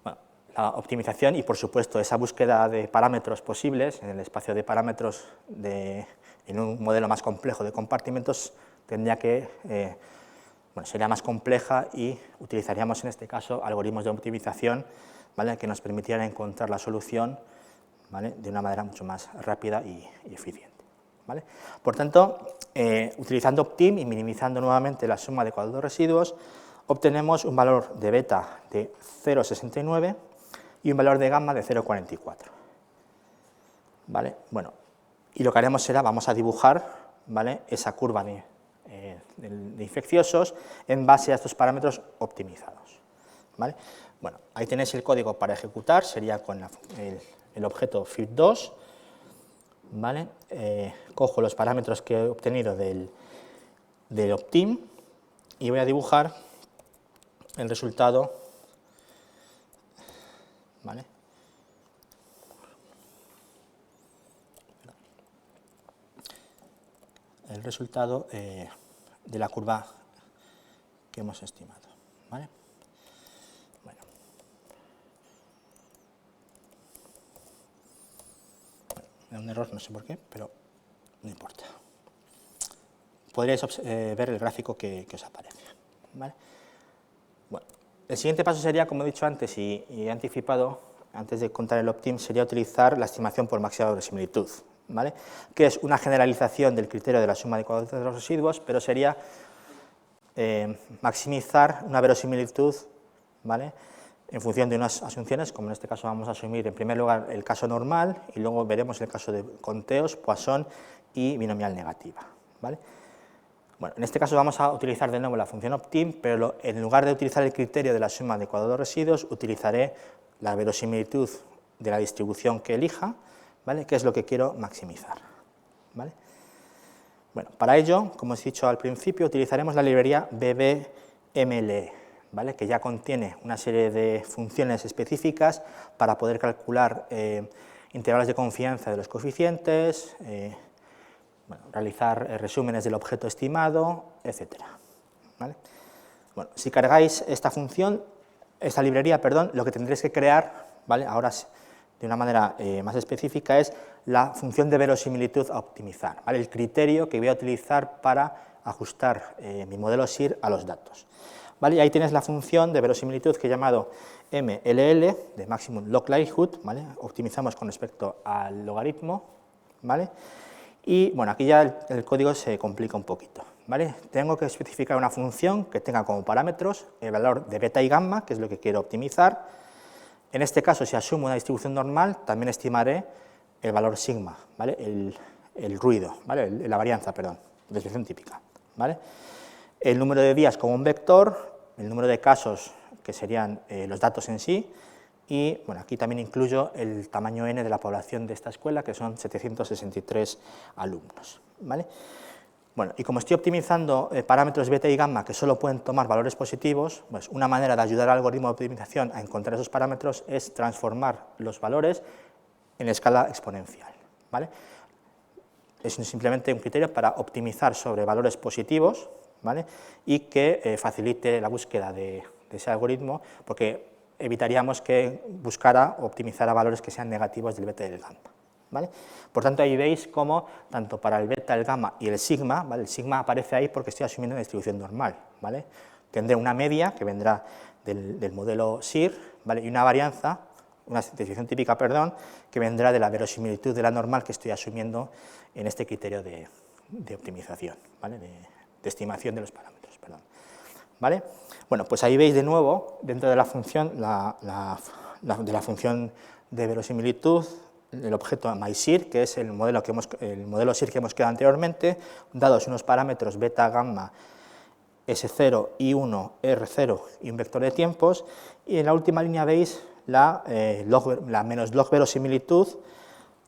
bueno, la optimización y, por supuesto, esa búsqueda de parámetros posibles en el espacio de parámetros en un modelo más complejo de compartimentos tendría que, sería más compleja y utilizaríamos en este caso algoritmos de optimización, ¿vale?, que nos permitieran encontrar la solución, ¿vale?, de una manera mucho más rápida y eficiente, ¿vale? Por tanto, utilizando Optim y minimizando nuevamente la suma de cuadrados residuos, obtenemos un valor de beta de 0,69 y un valor de gamma de 0,44, ¿vale? Bueno, y lo que haremos será, vamos a dibujar, ¿vale?, esa curva de infecciosos en base a estos parámetros optimizados, ¿vale? Bueno, ahí tenéis el código para ejecutar, sería con el objeto fit2, ¿vale? Cojo los parámetros que he obtenido del Optim y voy a dibujar el resultado, ¿vale?, el resultado de la curva que hemos estimado, ¿vale? Bueno. Es un error, no sé por qué, pero no importa. Podríais ver el gráfico que os aparece, ¿vale? Bueno, el siguiente paso sería, como he dicho antes y he anticipado, antes de contar el Optim, sería utilizar la estimación por máxima verosimilitud, ¿vale?, que es una generalización del criterio de la suma de cuadrados de los residuos, pero sería maximizar una verosimilitud, ¿vale?, en función de unas asunciones, como en este caso vamos a asumir en primer lugar el caso normal y luego veremos el caso de conteos, Poisson y binomial negativa, ¿vale? Bueno, en este caso vamos a utilizar de nuevo la función Optim, pero en lugar de utilizar el criterio de la suma de cuadrados residuos, utilizaré la verosimilitud de la distribución que elija, ¿vale?, que es lo que quiero maximizar, ¿vale? Bueno, para ello, como os he dicho al principio, utilizaremos la librería BBMLE, ¿vale?, que ya contiene una serie de funciones específicas para poder calcular intervalos de confianza de los coeficientes, realizar resúmenes del objeto estimado, etcétera, ¿vale? Bueno, si cargáis esta librería, lo que tendréis que crear, ¿vale?, ahora de una manera más específica, es la función de verosimilitud a optimizar, ¿vale?, el criterio que voy a utilizar para ajustar mi modelo SIR a los datos, ¿vale? Y ahí tienes la función de verosimilitud que he llamado MLL, de Maximum Log Likelihood, ¿vale?, optimizamos con respecto al logaritmo, ¿vale? Y bueno, aquí ya el código se complica un poquito, ¿vale? Tengo que especificar una función que tenga como parámetros el valor de beta y gamma, que es lo que quiero optimizar. En este caso, si asumo una distribución normal, también estimaré el valor sigma, ¿vale?, el ruido, ¿vale?, la varianza, perdón, desviación típica, ¿vale? El número de días como un vector, el número de casos, que serían los datos en sí, y bueno, aquí también incluyo el tamaño n de la población de esta escuela, que son 763 alumnos, ¿vale? Bueno, y como estoy optimizando parámetros beta y gamma que solo pueden tomar valores positivos, pues una manera de ayudar al algoritmo de optimización a encontrar esos parámetros es transformar los valores en escala exponencial, ¿vale? Es simplemente un criterio para optimizar sobre valores positivos, ¿vale?, y que facilite la búsqueda de ese algoritmo, porque evitaríamos que buscara o optimizara valores que sean negativos del beta y del gamma, ¿vale? Por tanto, ahí veis cómo, tanto para el beta, el gamma y el sigma, ¿vale?, el sigma aparece ahí porque estoy asumiendo una distribución normal, ¿vale? Tendré una media que vendrá del modelo SIR, ¿vale?, y una varianza, una distribución típica, perdón, que vendrá de la verosimilitud de la normal que estoy asumiendo en este criterio de optimización, ¿vale?, estimación de los parámetros, perdón. ¿Vale? Bueno, pues ahí veis de nuevo, dentro de la función, de la función de verosimilitud, el objeto MySir, que es el modelo SIR que hemos creado anteriormente, dados unos parámetros beta, gamma, S0, I1, R0 y un vector de tiempos, y en la última línea veis la menos log verosimilitud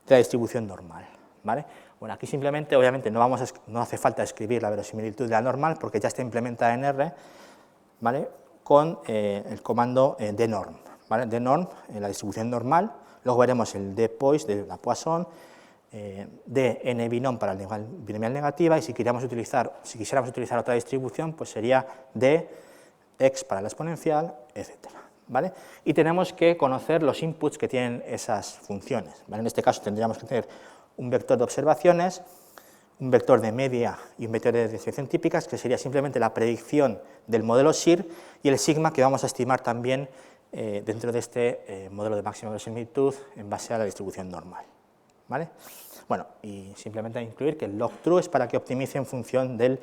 de la distribución normal. ¿Vale? Bueno, aquí simplemente, obviamente, no hace falta escribir la verosimilitud de la normal porque ya está implementada en R, ¿vale? Con el comando dnorm, ¿vale? Dnorm en la distribución normal, luego veremos el dpois de la Poisson, dnbinom para el binomial negativa, y si quisiéramos utilizar otra distribución, pues sería dx para la exponencial, etc. ¿Vale? Y tenemos que conocer los inputs que tienen esas funciones, ¿vale? En este caso tendríamos que tener un vector de observaciones, un vector de media y un vector de distribución típicas, que sería simplemente la predicción del modelo SIR, y el sigma que vamos a estimar también dentro de este modelo de máxima verosimilitud en base a la distribución normal. ¿Vale? Bueno, y simplemente incluir que el log true es para que optimice en función del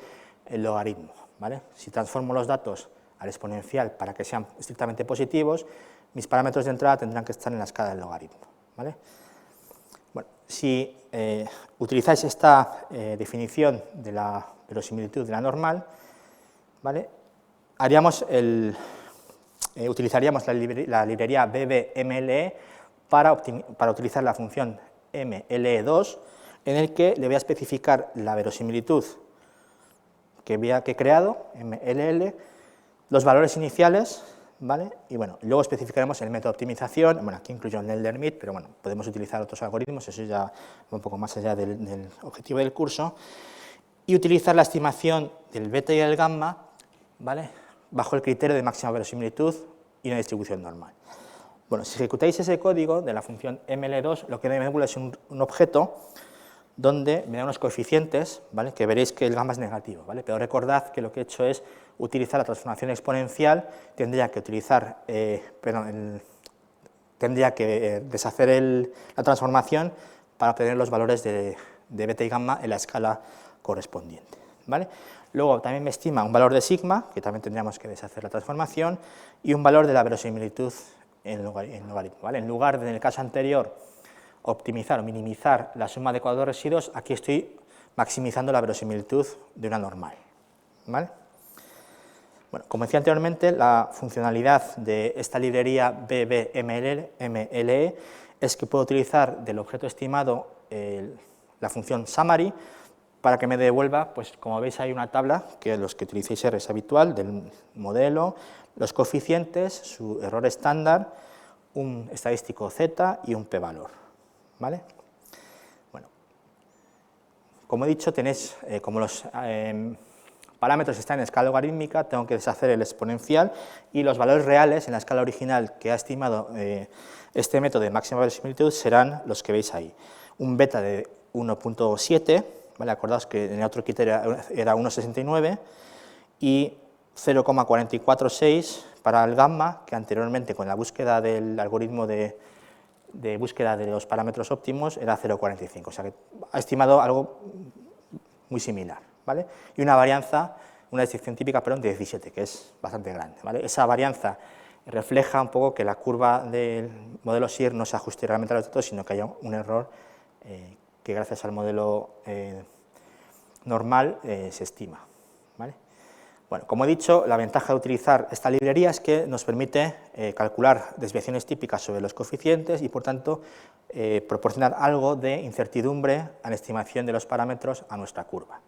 logaritmo. ¿Vale? Si transformo los datos al exponencial para que sean estrictamente positivos, mis parámetros de entrada tendrán que estar en la escala del logaritmo. ¿Vale? Bueno, si utilizáis esta definición de la verosimilitud de la normal, ¿vale? Utilizaríamos la librería BBMLE para utilizar la función MLE2, en el que le voy a especificar la verosimilitud que he creado, MLL, los valores iniciales, ¿vale? Y bueno, luego especificaremos el método de optimización. Bueno, aquí incluyo el Nelder-Mead, pero bueno, podemos utilizar otros algoritmos, eso ya va un poco más allá del objetivo del curso, y utilizar la estimación del beta y el gamma, ¿vale? Bajo el criterio de máxima verosimilitud y una distribución normal. Bueno, si ejecutáis ese código de la función ML2, lo que me devuelve es un objeto donde me da unos coeficientes, ¿vale? Que veréis que el gamma es negativo, ¿vale? Pero recordad que lo que he hecho es utilizar la transformación exponencial, tendría que deshacer la transformación para obtener los valores de beta y gamma en la escala correspondiente, ¿vale? Luego también me estima un valor de sigma, que también tendríamos que deshacer la transformación, y un valor de la verosimilitud en logaritmo, ¿vale? En lugar de, en el caso anterior, optimizar o minimizar la suma de cuadrados residuos, aquí estoy maximizando la verosimilitud de una normal, ¿vale? Bueno, como decía anteriormente, la funcionalidad de esta librería BBMLE es que puedo utilizar del objeto estimado la función summary para que me devuelva, pues como veis hay una tabla, que los que utilicéis R es habitual, del modelo, los coeficientes, su error estándar, un estadístico Z y un p-valor, ¿vale? Bueno, como he dicho, tenéis, como los parámetros están en escala logarítmica, tengo que deshacer el exponencial, y los valores reales en la escala original que ha estimado este método de máxima verosimilitud serán los que veis ahí. Un beta de 1.7, ¿vale? Acordaos que en el otro criterio era 1.69, y 0,446 para el gamma, que anteriormente con la búsqueda del algoritmo de búsqueda de los parámetros óptimos era 0,45, o sea que ha estimado algo muy similar, ¿vale? Y una varianza, una descripción típica, perdón, de 17, que es bastante grande, ¿vale? Esa varianza refleja un poco que la curva del modelo SIR no se ajuste realmente a los datos, sino que haya un error que gracias al modelo normal se estima, ¿vale? Bueno, como he dicho, la ventaja de utilizar esta librería es que nos permite calcular desviaciones típicas sobre los coeficientes y, por tanto, proporcionar algo de incertidumbre a la estimación de los parámetros a nuestra curva.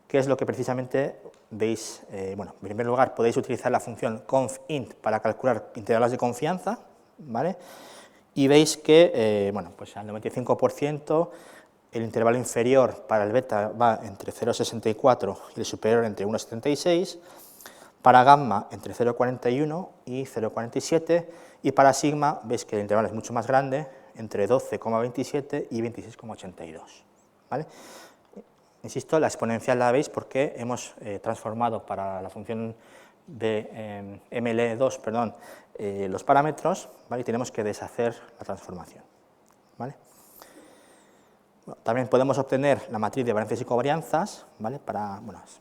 ¿Qué es lo que precisamente veis? Bueno, en primer lugar, podéis utilizar la función confint para calcular intervalos de confianza, ¿vale? Y veis que, bueno, pues al 95%, el intervalo inferior para el beta va entre 0,64 y el superior entre 1,76, para gamma entre 0,41 y 0,47, y para sigma veis que el intervalo es mucho más grande, entre 12,27 y 26,82, ¿vale? Insisto, la exponencial la veis porque hemos transformado para la función de ML2, perdón, los parámetros, ¿vale? Y tenemos que deshacer la transformación, ¿vale? Bueno, también podemos obtener la matriz de varianzas y covarianzas, ¿vale?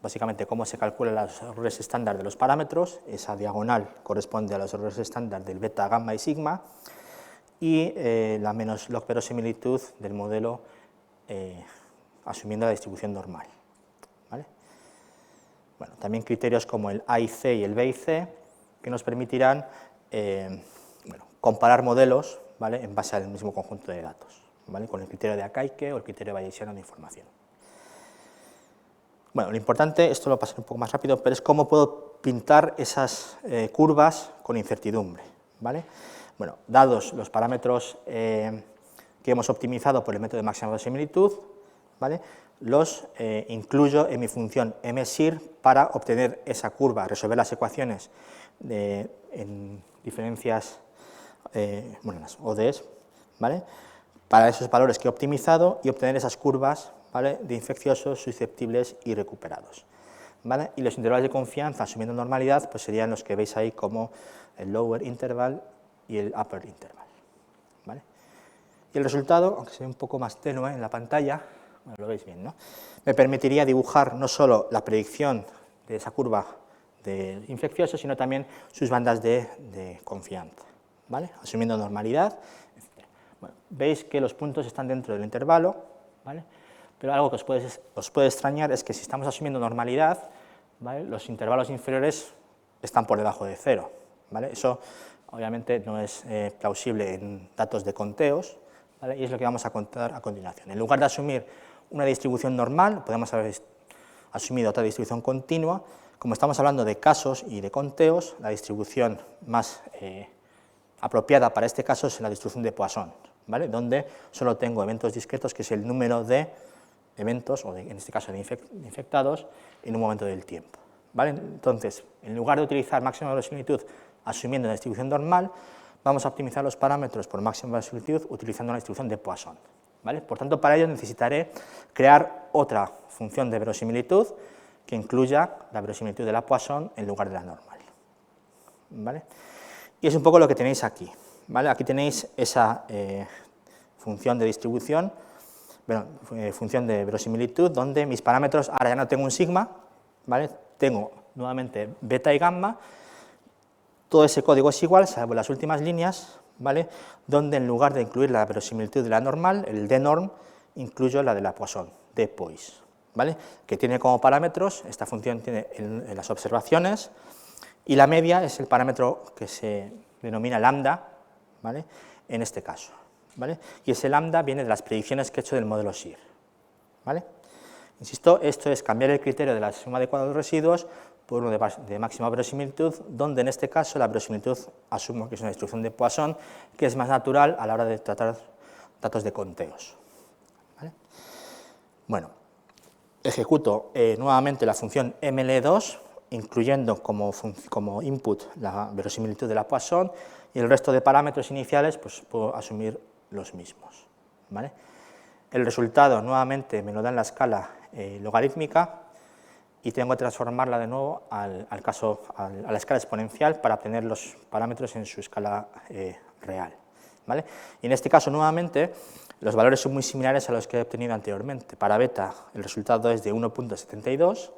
Básicamente cómo se calculan los errores estándar de los parámetros. Esa diagonal corresponde a los errores estándar del beta, gamma y sigma, y la menos log verosimilitud del modelo asumiendo la distribución normal, ¿vale? Bueno, también criterios como el A y C y el B y C, que nos permitirán comparar modelos, ¿vale?, en base al mismo conjunto de datos, ¿vale?, con el criterio de Akaike o el criterio bayesiano de información. Bueno, lo importante, esto lo pasaré un poco más rápido, pero es cómo puedo pintar esas curvas con incertidumbre, ¿vale? Bueno, dados los parámetros que hemos optimizado por el método de máxima verosimilitud, ¿vale?, los incluyo en mi función MSIR para obtener esa curva, resolver las ecuaciones en diferencias, las ODS, ¿vale?, para esos valores que he optimizado y obtener esas curvas, ¿vale?, de infecciosos, susceptibles y recuperados, ¿vale? Y los intervalos de confianza asumiendo normalidad pues serían los que veis ahí como el lower interval y el upper interval, ¿vale? Y el resultado, aunque sea un poco más tenue en la pantalla, bueno, lo veis bien, ¿no?, me permitiría dibujar no solo la predicción de esa curva de infeccioso, sino también sus bandas de confianza, ¿vale?, asumiendo normalidad, etc. Bueno, veis que los puntos están dentro del intervalo, ¿vale?, pero algo que os puede extrañar es que si estamos asumiendo normalidad, ¿vale?, los intervalos inferiores están por debajo de 0, ¿vale? Eso obviamente no es plausible en datos de conteos, ¿vale?, y es lo que vamos a contar a continuación. En lugar de asumir una distribución normal, podemos haber asumido otra distribución continua. Como estamos hablando de casos y de conteos, la distribución más apropiada para este caso es la distribución de Poisson, ¿vale?, donde solo tengo eventos discretos, que es el número de eventos, o en este caso de infectados, en un momento del tiempo, ¿vale? Entonces, en lugar de utilizar máxima verosimilitud asumiendo una distribución normal, vamos a optimizar los parámetros por máxima verosimilitud utilizando una distribución de Poisson, ¿vale? Por tanto, para ello necesitaré crear otra función de verosimilitud que incluya la verosimilitud de la Poisson en lugar de la normal, ¿vale? Y es un poco lo que tenéis aquí, ¿vale? Aquí tenéis esa función de distribución, función de verosimilitud, donde mis parámetros, ahora ya no tengo un sigma, ¿vale?, tengo nuevamente beta y gamma. Todo ese código es igual, salvo las últimas líneas, ¿vale?, donde en lugar de incluir la verosimilitud de la normal, el d-norm, incluyo la de la Poisson, d-Pois, ¿vale?, que tiene como parámetros, esta función tiene en las observaciones, y la media es el parámetro que se denomina lambda, ¿vale?, en este caso, ¿vale?, y ese lambda viene de las predicciones que he hecho del modelo SIR, ¿vale? Insisto, esto es cambiar el criterio de la suma de cuadrados residuos por uno de máxima verosimilitud, donde en este caso la verosimilitud asumo que es una distribución de Poisson, que es más natural a la hora de tratar datos de conteos, ¿vale? Bueno, ejecuto nuevamente la función ml2, incluyendo como input la verosimilitud de la Poisson, y el resto de parámetros iniciales pues puedo asumir los mismos, ¿vale? El resultado nuevamente me lo da en la escala logarítmica, y tengo que transformarla de nuevo a la escala exponencial para obtener los parámetros en su escala real, ¿vale? Y en este caso, nuevamente, los valores son muy similares a los que he obtenido anteriormente. Para beta el resultado es de 1.72,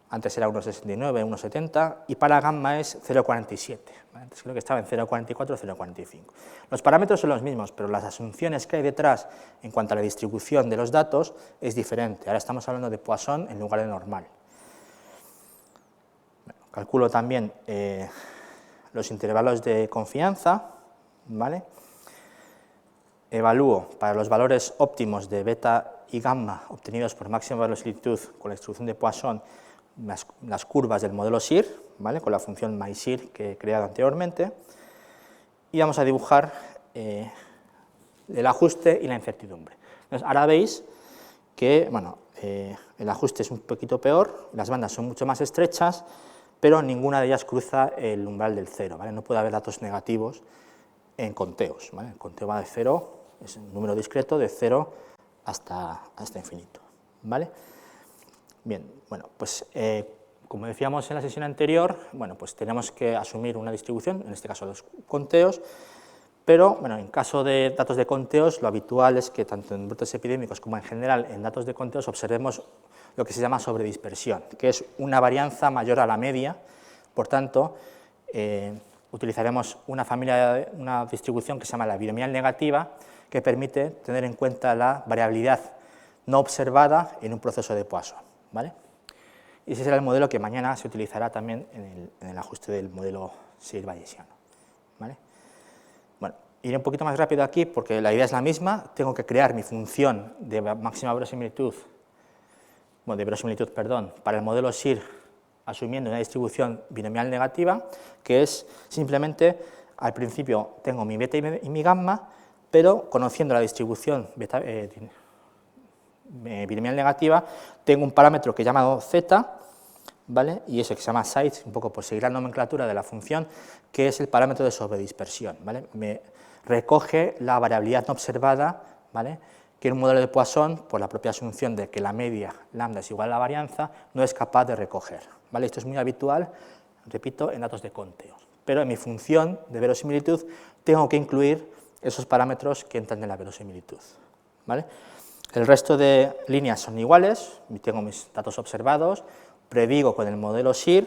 antes era 1.69, 1.70, y para gamma es 0.47, ¿vale? Antes creo que estaba en 0.44, 0.45. Los parámetros son los mismos, pero las asunciones que hay detrás en cuanto a la distribución de los datos es diferente. Ahora estamos hablando de Poisson en lugar de normal. Bueno, calculo también los intervalos de confianza, ¿vale? Evalúo para los valores óptimos de beta y gamma obtenidos por máxima verosimilitud con la distribución de Poisson las curvas del modelo SIR, ¿vale?, con la función MySIR que he creado anteriormente, y vamos a dibujar el ajuste y la incertidumbre. Entonces, ahora veis que el ajuste es un poquito peor, las bandas son mucho más estrechas, pero ninguna de ellas cruza el umbral del 0, ¿vale? No puede haber datos negativos en conteos, ¿vale? El conteo va de 0, es un número discreto de 0 hasta infinito, ¿vale? Bien, bueno, pues como decíamos en la sesión anterior, bueno, pues tenemos que asumir una distribución, en este caso los conteos, Pero, bueno, en caso de datos de conteos, lo habitual es que tanto en brotes epidémicos como en general en datos de conteos observemos lo que se llama sobredispersión, que es una varianza mayor a la media. Por tanto, utilizaremos una distribución que se llama la binomial negativa, que permite tener en cuenta la variabilidad no observada en un proceso de Poisson, ¿vale? Y ese será el modelo que mañana se utilizará también en el ajuste del modelo Sear-Bayesiano, ¿vale? Bueno, iré un poquito más rápido aquí porque la idea es la misma. Tengo que crear mi función de máxima verosimilitud, bueno, de verosimilitud, perdón, para el modelo Sear, asumiendo una distribución binomial negativa, que es simplemente, al principio tengo mi beta y mi gamma, pero conociendo la distribución binomial negativa, tengo un parámetro que he llamado z, ¿vale? Y eso que se llama size, un poco por seguir la nomenclatura de la función, que es el parámetro de sobredispersión, ¿vale? Me recoge la variabilidad no observada, ¿vale?, que un modelo de Poisson, por la propia asunción de que la media lambda es igual a la varianza, no es capaz de recoger, ¿vale? Esto es muy habitual, repito, en datos de conteos, pero en mi función de verosimilitud tengo que incluir esos parámetros que entran en la verosimilitud, ¿vale? El resto de líneas son iguales, tengo mis datos observados, predigo con el modelo Sear,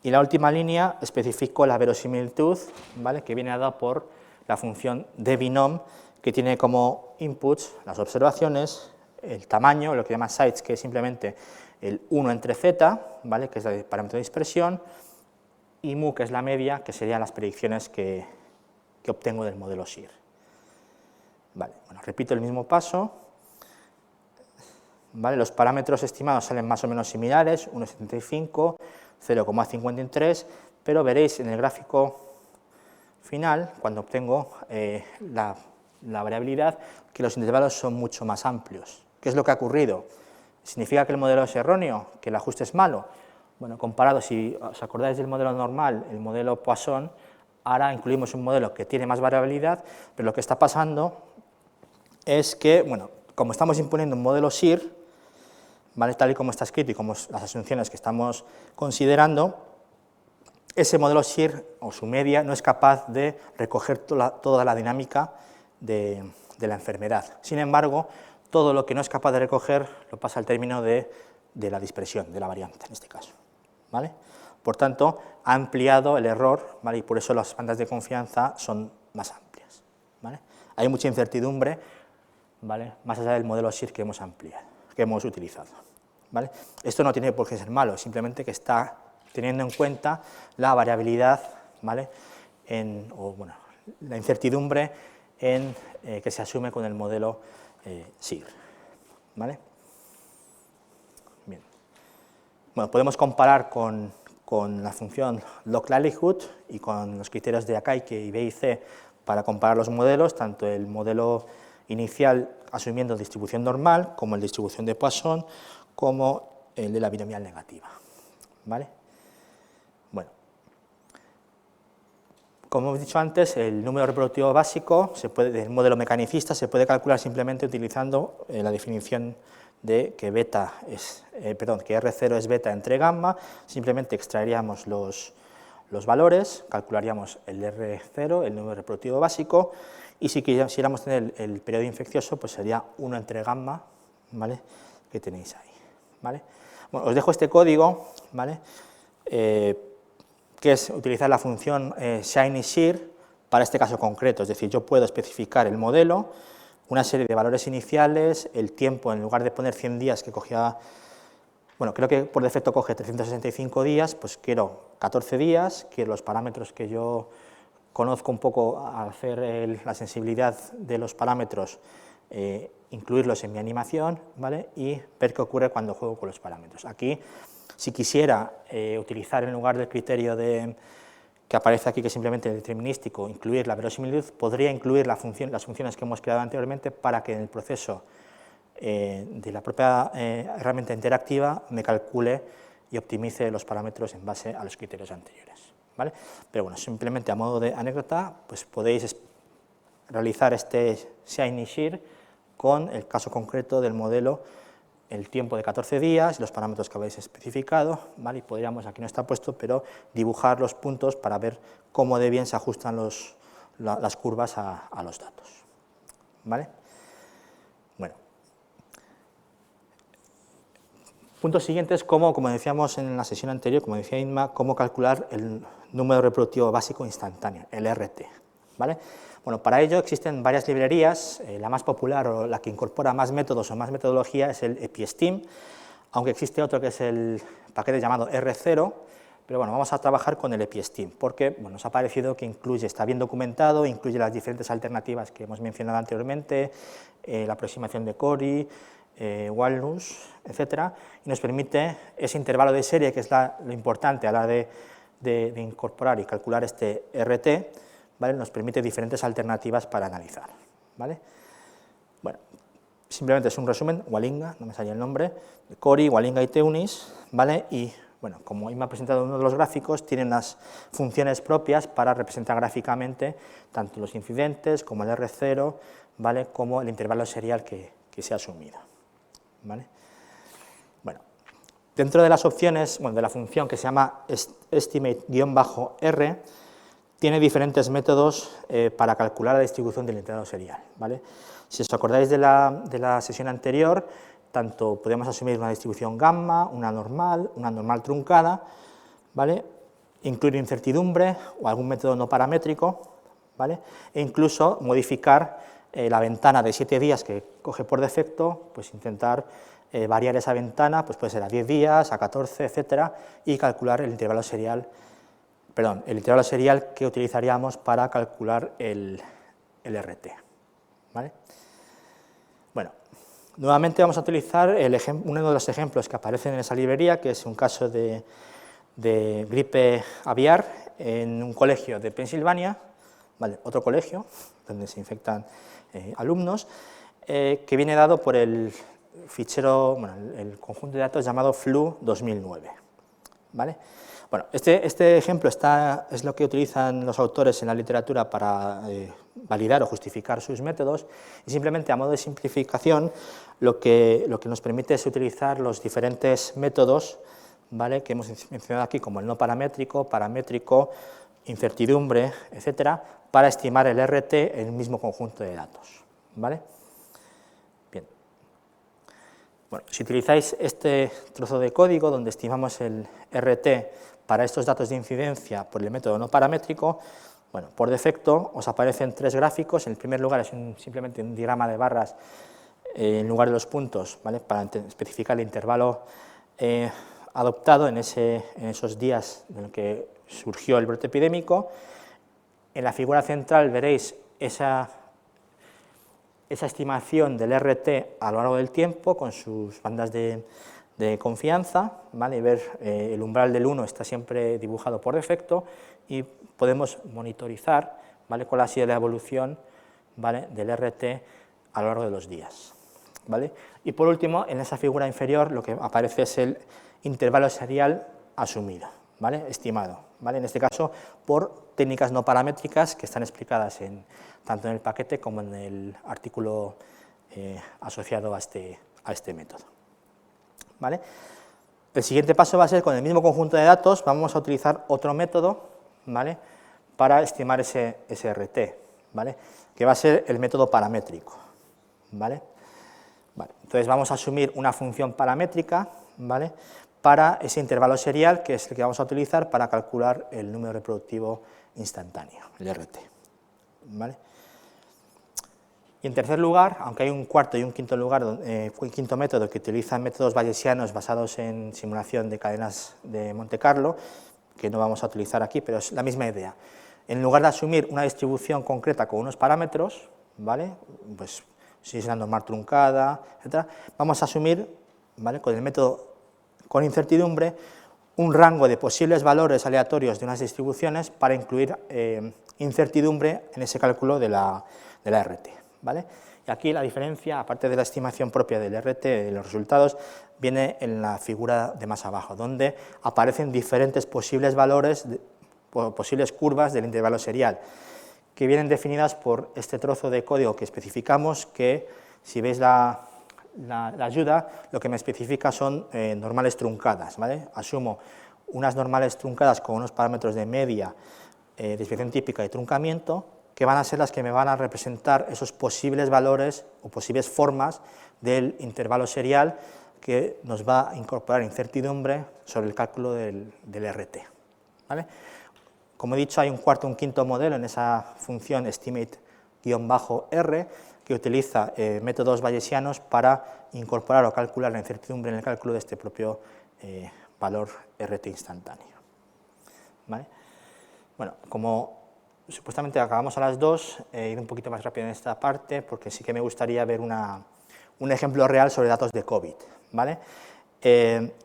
y la última línea especifico la verosimilitud, ¿vale?, que viene dada por la función de binom, que tiene como inputs las observaciones, el tamaño, lo que llama size, que es simplemente el 1 entre z, ¿vale?, que es el parámetro de dispersión, y mu, que es la media, que serían las predicciones que obtengo del modelo Sear. Vale, bueno, repito el mismo paso. ¿Vale? Los parámetros estimados salen más o menos similares, 1,75, 0,53, pero veréis en el gráfico final, cuando obtengo la variabilidad, que los intervalos son mucho más amplios. ¿Qué es lo que ha ocurrido? ¿Significa que el modelo es erróneo, que el ajuste es malo? Bueno, comparado, si os acordáis del modelo normal, el modelo Poisson, ahora incluimos un modelo que tiene más variabilidad, pero lo que está pasando es que, bueno, como estamos imponiendo un modelo Sear, ¿vale?, tal y como está escrito y como las asunciones que estamos considerando, ese modelo Sear o su media no es capaz de recoger toda la dinámica de la enfermedad. Sin embargo, todo lo que no es capaz de recoger lo pasa al término de la dispersión, de la variante en este caso, ¿vale? Por tanto, ha ampliado el error, ¿vale?, y por eso las bandas de confianza son más amplias, ¿vale? Hay mucha incertidumbre, ¿vale?, más allá del modelo Sear que hemos ampliado, que hemos utilizado, ¿vale? Esto no tiene por qué ser malo, simplemente que está teniendo en cuenta la variabilidad, ¿vale?, la incertidumbre que se asume con el modelo Sear, ¿vale? Bien. Bueno, podemos comparar con la función log likelihood y con los criterios de Akaike y BIC para comparar los modelos, tanto el modelo inicial asumiendo distribución normal, como el de distribución de Poisson, como el de la binomial negativa, ¿vale? Bueno, como hemos dicho antes, el número reproductivo básico del modelo mecanicista se puede calcular simplemente utilizando la definición de que que R0 es beta entre gamma. Simplemente extraeríamos los valores, calcularíamos el R0, el número reproductivo básico, y si quisiéramos tener el periodo infeccioso, pues sería 1 entre gamma, ¿vale?, que tenéis ahí, ¿vale? Bueno, os dejo este código, ¿vale?, que es utilizar la función Shiny Sear para este caso concreto, es decir, yo puedo especificar el modelo, una serie de valores iniciales, el tiempo, en lugar de poner 100 días que cogía, bueno, creo que por defecto coge 365 días, pues quiero 14 días, quiero los parámetros que yo conozco un poco al hacer la sensibilidad de los parámetros, incluirlos en mi animación, ¿vale?, y ver qué ocurre cuando juego con los parámetros. Aquí, si quisiera utilizar en lugar del criterio que aparece aquí, que es simplemente el determinístico, incluir la verosimilitud, podría incluir las funciones que hemos creado anteriormente para que en el proceso de la propia herramienta interactiva me calcule y optimice los parámetros en base a los criterios anteriores, ¿vale? Pero bueno, simplemente a modo de anécdota, pues podéis realizar este Shiny Sear con el caso concreto del modelo, el tiempo de 14 días, los parámetros que habéis especificado, ¿vale? Y podríamos, aquí no está puesto, pero dibujar los puntos para ver cómo de bien se ajustan los las curvas a los datos. ¿Vale? Bueno. Punto siguiente es cómo, como decíamos en la sesión anterior, como decía Inma, cómo calcular el número reproductivo básico instantáneo, el RT. ¿Vale? Bueno, para ello existen varias librerías, la más popular o la que incorpora más métodos o más metodología es el EpiSteam, aunque existe otro que es el paquete llamado R0, pero bueno, vamos a trabajar con el EpiSteam, porque bueno, nos ha parecido que está bien documentado, incluye las diferentes alternativas que hemos mencionado anteriormente, la aproximación de Cori, Walrus, etcétera, y nos permite ese intervalo de serie, que es lo importante a la hora de incorporar y calcular este RT, ¿vale? Nos permite diferentes alternativas para analizar. ¿Vale? Bueno, simplemente es un resumen, Wallinga, no me salía el nombre, de Cori, Wallinga y Teunis, ¿vale? Y bueno, como me ha presentado uno de los gráficos, tienen unas funciones propias para representar gráficamente tanto los incidentes como el R0, ¿vale? Como el intervalo serial que se ha asumido. ¿Vale? Bueno, dentro de las opciones, bueno, de la función que se llama estimate-r, tiene diferentes métodos para calcular la distribución del intervalo serial. ¿Vale? Si os acordáis de la sesión anterior, tanto podemos asumir una distribución gamma, una normal truncada, ¿vale? Incluir incertidumbre o algún método no paramétrico, ¿vale? E incluso modificar la ventana de 7 días que coge por defecto, pues intentar variar esa ventana, pues puede ser a 10 días, a 14, etcétera, y calcular el intervalo serial que utilizaríamos para calcular el RT. ¿Vale? Bueno, nuevamente vamos a utilizar uno de los ejemplos que aparecen en esa librería, que es un caso de gripe aviar en un colegio de Pensilvania, ¿vale? Otro colegio donde se infectan alumnos, que viene dado por el fichero, bueno, el conjunto de datos llamado flu 2009. ¿Vale? Bueno, este ejemplo es lo que utilizan los autores en la literatura para validar o justificar sus métodos, y simplemente a modo de simplificación lo que nos permite es utilizar los diferentes métodos, ¿vale?, que hemos mencionado aquí, como el no paramétrico, paramétrico, incertidumbre, etcétera, para estimar el RT en el mismo conjunto de datos. ¿Vale? Bien. Bueno, si utilizáis este trozo de código donde estimamos el RT para estos datos de incidencia por el método no paramétrico, bueno, por defecto os aparecen 3 gráficos. En el primer lugar es simplemente un diagrama de barras en lugar de los puntos, ¿vale?, para especificar el intervalo adoptado en esos días en los que surgió el brote epidémico. En la figura central veréis esa estimación del RT a lo largo del tiempo con sus bandas de confianza, ¿vale? Y ver el umbral del 1 está siempre dibujado por defecto, y podemos monitorizar, ¿vale?, cuál ha sido la evolución, ¿vale?, del RT a lo largo de los días. ¿Vale? Y por último, en esa figura inferior lo que aparece es el intervalo serial asumido, ¿vale?, estimado, ¿vale?, en este caso por técnicas no paramétricas que están explicadas tanto en el paquete como en el artículo asociado a este método. ¿Vale? El siguiente paso va a ser, con el mismo conjunto de datos, vamos a utilizar otro método, ¿vale?, para estimar ese RT, ¿vale?, que va a ser el método paramétrico. ¿Vale? Vale, entonces vamos a asumir una función paramétrica, ¿vale?, para ese intervalo serial, que es el que vamos a utilizar para calcular el número reproductivo instantáneo, el RT. ¿Vale? Y en tercer lugar, aunque hay un cuarto y un quinto método que utilizan métodos bayesianos basados en simulación de cadenas de Monte Carlo, que no vamos a utilizar aquí, pero es la misma idea. En lugar de asumir una distribución concreta con unos parámetros, ¿vale?, pues si es la normal truncada, etc., vamos a asumir, ¿vale?, con el método con incertidumbre, un rango de posibles valores aleatorios de unas distribuciones para incluir incertidumbre en ese cálculo de la RT. ¿Vale? Y aquí la diferencia, aparte de la estimación propia del RT, de los resultados, viene en la figura de más abajo, donde aparecen diferentes posibles valores, posibles curvas del intervalo serial, que vienen definidas por este trozo de código que especificamos, que si veis la ayuda, lo que me especifica son normales truncadas, ¿vale? Asumo unas normales truncadas con unos parámetros de media, desviación típica y truncamiento, que van a ser las que me van a representar esos posibles valores o posibles formas del intervalo serial que nos va a incorporar incertidumbre sobre el cálculo del RT. ¿Vale? Como he dicho, hay un quinto modelo en esa función estimate-r que utiliza métodos bayesianos para incorporar o calcular la incertidumbre en el cálculo de este propio valor RT instantáneo. ¿Vale? Bueno, como supuestamente acabamos a las 2, ir un poquito más rápido en esta parte, porque sí que me gustaría ver un ejemplo real sobre datos de COVID. ¿Vale?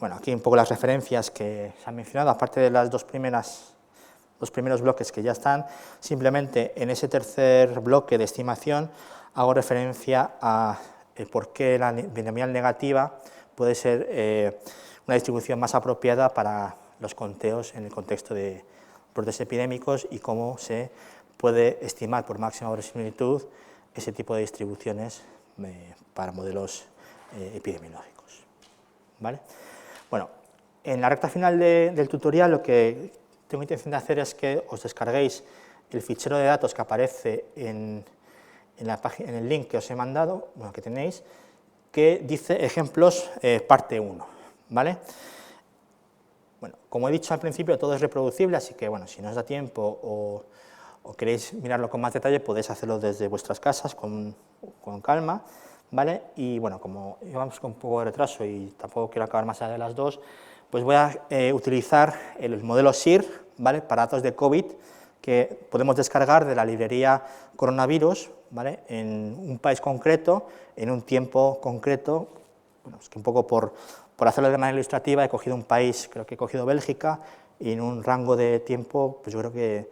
Bueno, aquí un poco las referencias que se han mencionado, aparte de las dos primeros bloques que ya están, simplemente en ese tercer bloque de estimación hago referencia a por qué la binomial negativa puede ser una distribución más apropiada para los conteos en el contexto de brotes epidémicos y cómo se puede estimar por máxima verosimilitud ese tipo de distribuciones para modelos epidemiológicos. ¿Vale? Bueno, en la recta final del tutorial lo que tengo intención de hacer es que os descarguéis el fichero de datos que aparece en el link que os he mandado, bueno, que tenéis, que dice ejemplos parte 1. ¿Vale? Bueno, como he dicho al principio, todo es reproducible, así que bueno, si no os da tiempo o queréis mirarlo con más detalle, podéis hacerlo desde vuestras casas con calma. ¿Vale? Y bueno, como íbamos con un poco de retraso y tampoco quiero acabar más allá de las 2, pues voy a utilizar el modelo SIR, ¿vale? Para datos de COVID que podemos descargar de la librería coronavirus, ¿vale? En un país concreto, en un tiempo concreto. Bueno, es que un poco por hacerlo de manera ilustrativa he cogido un país, creo que he cogido Bélgica, y en un rango de tiempo, pues yo creo que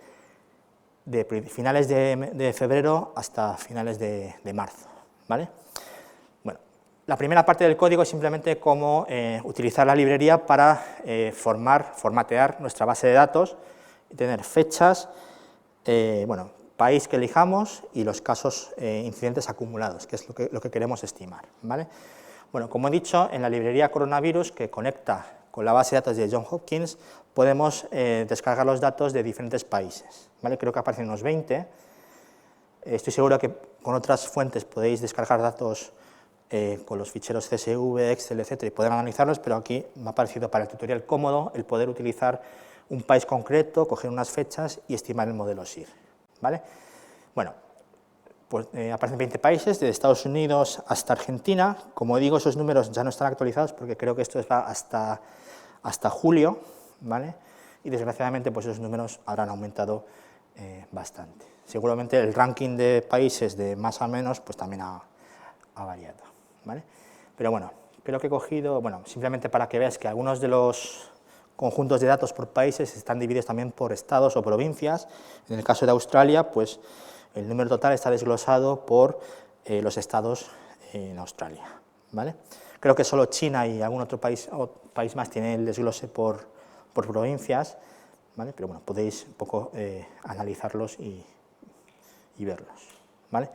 de finales de febrero hasta finales de marzo. ¿Vale? Bueno, la primera parte del código es simplemente cómo utilizar la librería para formatear nuestra base de datos y tener fechas, bueno, país que elijamos y los casos incidentes acumulados, que es lo que queremos estimar. ¿Vale? Bueno, como he dicho, en la librería coronavirus que conecta con la base de datos de Johns Hopkins podemos descargar los datos de diferentes países. ¿Vale? Creo que aparecen unos 20. Estoy seguro que con otras fuentes podéis descargar datos con los ficheros CSV, Excel, etcétera, y poder analizarlos, pero aquí me ha parecido para el tutorial cómodo el poder utilizar un país concreto, coger unas fechas y estimar el modelo SIR. ¿Vale? Bueno, pues aparecen 20 países, desde Estados Unidos hasta Argentina. Como digo, esos números ya no están actualizados porque creo que esto va hasta julio, ¿vale? Y desgraciadamente pues esos números habrán aumentado bastante. Seguramente el ranking de países de más a menos pues también ha variado, ¿vale? Pero bueno, creo que he cogido, bueno, simplemente para que veas que algunos de los conjuntos de datos por países están divididos también por estados o provincias. En el caso de Australia, pues el número total está desglosado por los estados en Australia, ¿vale? Creo que solo China y algún otro país más tiene el desglose por provincias, ¿vale? Pero bueno, podéis un poco analizarlos y verlos, ¿vale?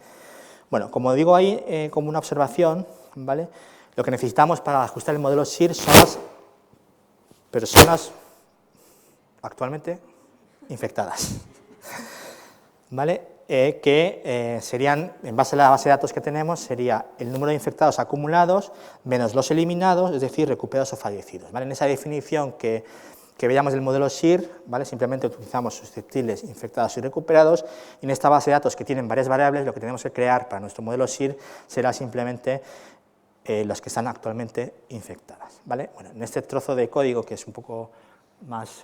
Bueno, como digo ahí, como una observación, ¿vale? Lo que necesitamos para ajustar el modelo SIR son las personas actualmente infectadas, ¿vale? Que serían, en base a la base de datos que tenemos, sería el número de infectados acumulados menos los eliminados, es decir, recuperados o fallecidos, ¿vale? En esa definición que veíamos del modelo SIR, ¿vale? Simplemente utilizamos susceptibles, infectados y recuperados, y en esta base de datos que tienen varias variables, lo que tenemos que crear para nuestro modelo SIR será simplemente las que están actualmente infectadas, ¿vale? Bueno, en este trozo de código, que es un poco más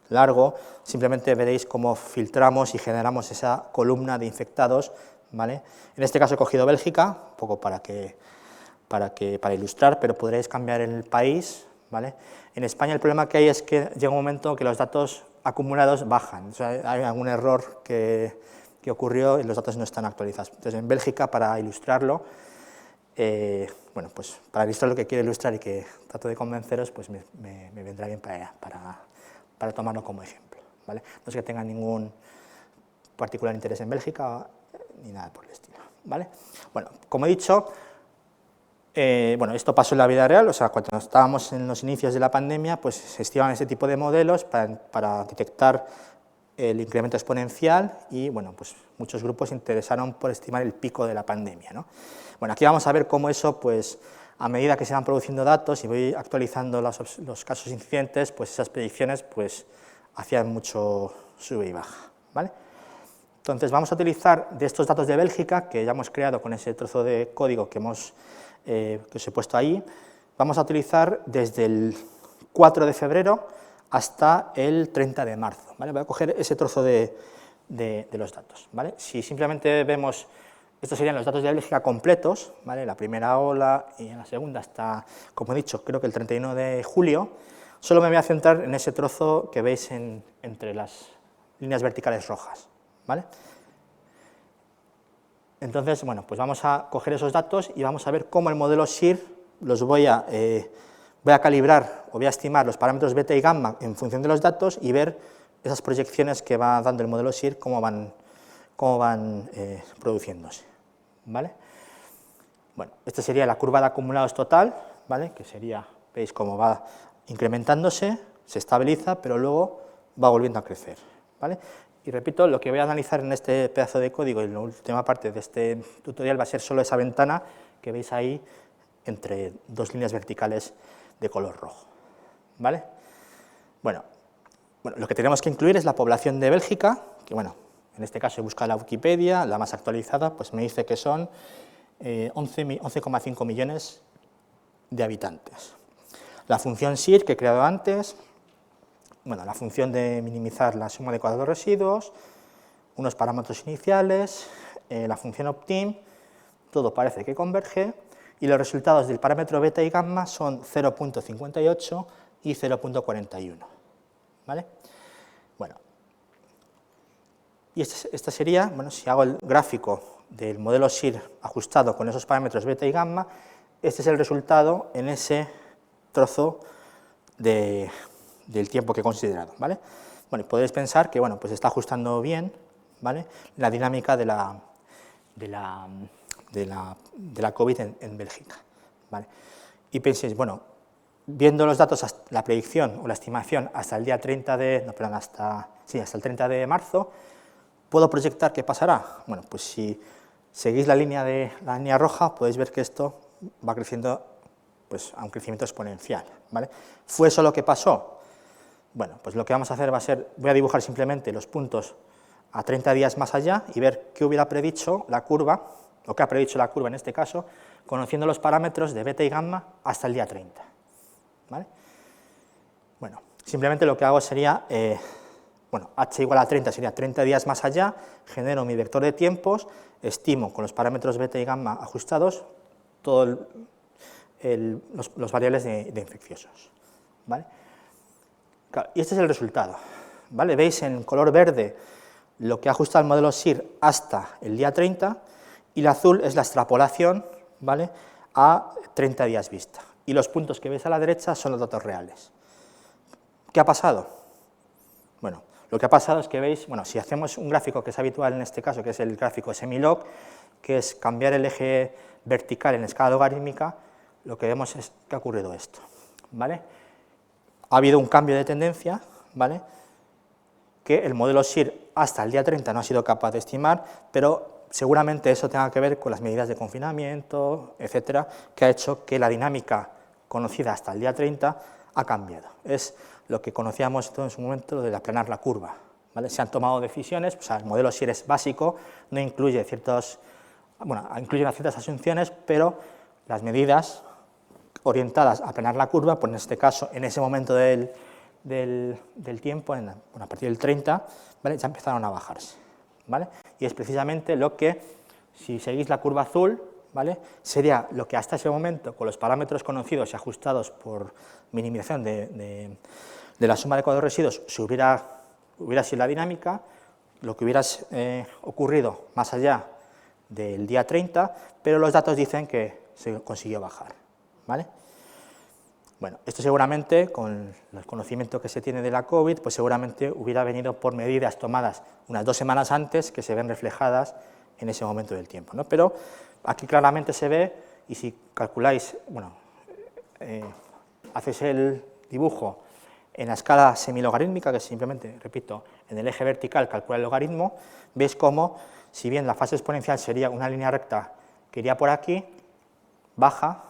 largo, simplemente veréis cómo filtramos y generamos esa columna de infectados, ¿vale? En este caso he cogido Bélgica, un poco para ilustrar, pero podréis cambiar el país, ¿vale? En España el problema que hay es que llega un momento que los datos acumulados bajan, o sea, hay algún error que ocurrió y los datos no están actualizados. Entonces, en Bélgica, para ilustrarlo, bueno, pues para ilustrar lo que quiero ilustrar y que trato de convenceros, pues me vendrá bien para tomarlo como ejemplo, ¿vale? No es que tenga ningún particular interés en Bélgica ni nada por el estilo, ¿vale? Bueno, como he dicho, bueno, esto pasó en la vida real, o sea, cuando estábamos en los inicios de la pandemia, pues se estimaban ese tipo de modelos para detectar el incremento exponencial y, bueno, pues muchos grupos se interesaron por estimar el pico de la pandemia, ¿no? Bueno, aquí vamos a ver cómo eso, pues, a medida que se van produciendo datos y voy actualizando los casos incidentes, pues esas predicciones, pues, hacían mucho sube y baja, ¿vale? Entonces, vamos a utilizar de estos datos de Bélgica, que ya hemos creado con ese trozo de código que os he puesto ahí, vamos a utilizar desde el 4 de febrero hasta el 30 de marzo, ¿vale? Voy a coger ese trozo de los datos, ¿vale? Si simplemente vemos, estos serían los datos de Bélgica completos, ¿vale? La primera ola y en la segunda hasta, como he dicho, creo que el 31 de julio, solo me voy a centrar en ese trozo que veis entre las líneas verticales rojas, ¿vale? Entonces, bueno, pues vamos a coger esos datos y vamos a ver cómo el modelo SIR los voy a calibrar o voy a estimar los parámetros beta y gamma en función de los datos y ver esas proyecciones que va dando el modelo SIR, cómo van produciéndose, ¿vale? Bueno, esta sería la curva de acumulados total, ¿vale? Que sería, veis cómo va incrementándose, se estabiliza, pero luego va volviendo a crecer, ¿vale? Y repito, lo que voy a analizar en este pedazo de código y en la última parte de este tutorial va a ser solo esa ventana que veis ahí entre dos líneas verticales de color rojo, ¿vale? Bueno, lo que tenemos que incluir es la población de Bélgica, que, bueno, en este caso he buscado la Wikipedia, la más actualizada, pues me dice que son 11,5 millones de habitantes. La función SIR que he creado antes, bueno, la función de minimizar la suma de cuadrados de residuos, unos parámetros iniciales, la función optim, todo parece que converge, y los resultados del parámetro beta y gamma son 0,58 y 0,41, ¿vale? Bueno, y esta sería, bueno, si hago el gráfico del modelo SIR ajustado con esos parámetros beta y gamma, este es el resultado en ese trozo del tiempo que he considerado, ¿vale? Bueno, y podéis pensar que, bueno, pues está ajustando bien, ¿vale?, la dinámica de la COVID en Bélgica, ¿vale? Y penséis, bueno, viendo los datos, la predicción o la estimación hasta el día 30 hasta el 30 de marzo, ¿puedo proyectar qué pasará? Bueno, pues si seguís la línea roja, podéis ver que esto va creciendo, pues, a un crecimiento exponencial, ¿vale? ¿Fue eso lo que pasó? Bueno, pues lo que vamos a hacer va a ser, voy a dibujar simplemente los puntos a 30 días más allá y ver qué hubiera predicho la curva, o qué ha predicho la curva en este caso, conociendo los parámetros de beta y gamma hasta el día 30, ¿vale? Bueno, simplemente lo que hago sería, h igual a 30 sería 30 días más allá, genero mi vector de tiempos, estimo con los parámetros beta y gamma ajustados todos los variables de infecciosos, ¿vale? Claro, y este es el resultado, ¿vale? Veis en color verde lo que ajusta el modelo SIR hasta el día 30 y el azul es la extrapolación, ¿vale?, a 30 días vista. Y los puntos que veis a la derecha son los datos reales. ¿Qué ha pasado? Bueno, lo que ha pasado es que veis, bueno, si hacemos un gráfico que es habitual en este caso, que es el gráfico semilog, que es cambiar el eje vertical en escala logarítmica, lo que vemos es que ha ocurrido esto, ¿vale? Ha habido un cambio de tendencia, ¿vale?, que el modelo SIR hasta el día 30 no ha sido capaz de estimar, pero seguramente eso tenga que ver con las medidas de confinamiento, etcétera, que ha hecho que la dinámica conocida hasta el día 30 ha cambiado. Es lo que conocíamos en su momento, lo de aplanar la curva, ¿vale? Se han tomado decisiones, o sea, el modelo SIR es básico, no incluye incluye ciertas asunciones, pero las medidas orientadas a aplanar la curva, pues en este caso, en ese momento del tiempo, a partir del 30, ¿vale?, ya empezaron a bajarse, ¿vale? Y es precisamente lo que, si seguís la curva azul, ¿vale?, sería lo que hasta ese momento, con los parámetros conocidos y ajustados por minimización de la suma de cuadrados residuos, hubiera sido la dinámica, lo que hubiera ocurrido más allá del día 30, pero los datos dicen que se consiguió bajar, ¿vale? Bueno, esto seguramente, con el conocimiento que se tiene de la COVID, pues seguramente hubiera venido por medidas tomadas unas 2 semanas antes que se ven reflejadas en ese momento del tiempo, ¿no? Pero aquí claramente se ve, y si calculáis, hacéis el dibujo En la escala semilogarítmica, que simplemente, repito, en el eje vertical calcula el logaritmo, veis cómo, si bien la fase exponencial sería una línea recta que iría por aquí, baja,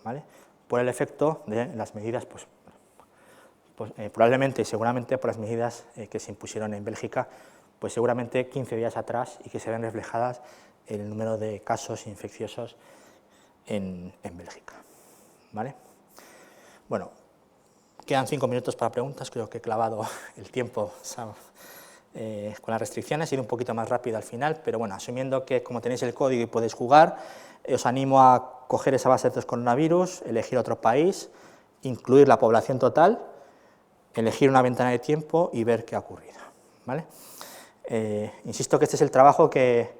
¿vale?, por el efecto de las medidas, probablemente y seguramente por las medidas que se impusieron en Bélgica, pues seguramente 15 días atrás, y que se ven reflejadas en el número de casos infecciosos en Bélgica, ¿vale? Bueno, quedan 5 minutos para preguntas, creo que he clavado el tiempo con las restricciones, he ido un poquito más rápido al final, pero bueno, asumiendo que como tenéis el código y podéis jugar, os animo a coger esa base de datos coronavirus, elegir otro país, incluir la población total, elegir una ventana de tiempo y ver qué ha ocurrido, ¿vale? Insisto que este es el trabajo que,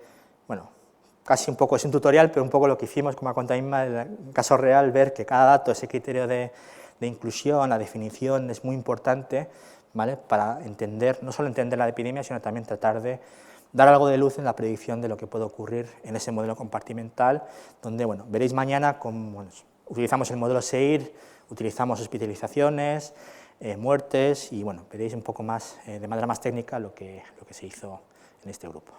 bueno, casi un poco es un tutorial, pero un poco lo que hicimos, como ha contado Inma, en el caso real, ver que cada dato, ese criterio de inclusión, la definición, es muy importante, ¿vale?, para entender, no solo entender la epidemia, sino también tratar de dar algo de luz en la predicción de lo que puede ocurrir en ese modelo compartimental, donde, bueno, veréis mañana cómo, bueno, utilizamos el modelo SEIR, utilizamos hospitalizaciones, muertes, y bueno, veréis un poco más, de manera más técnica, lo que se hizo en este grupo.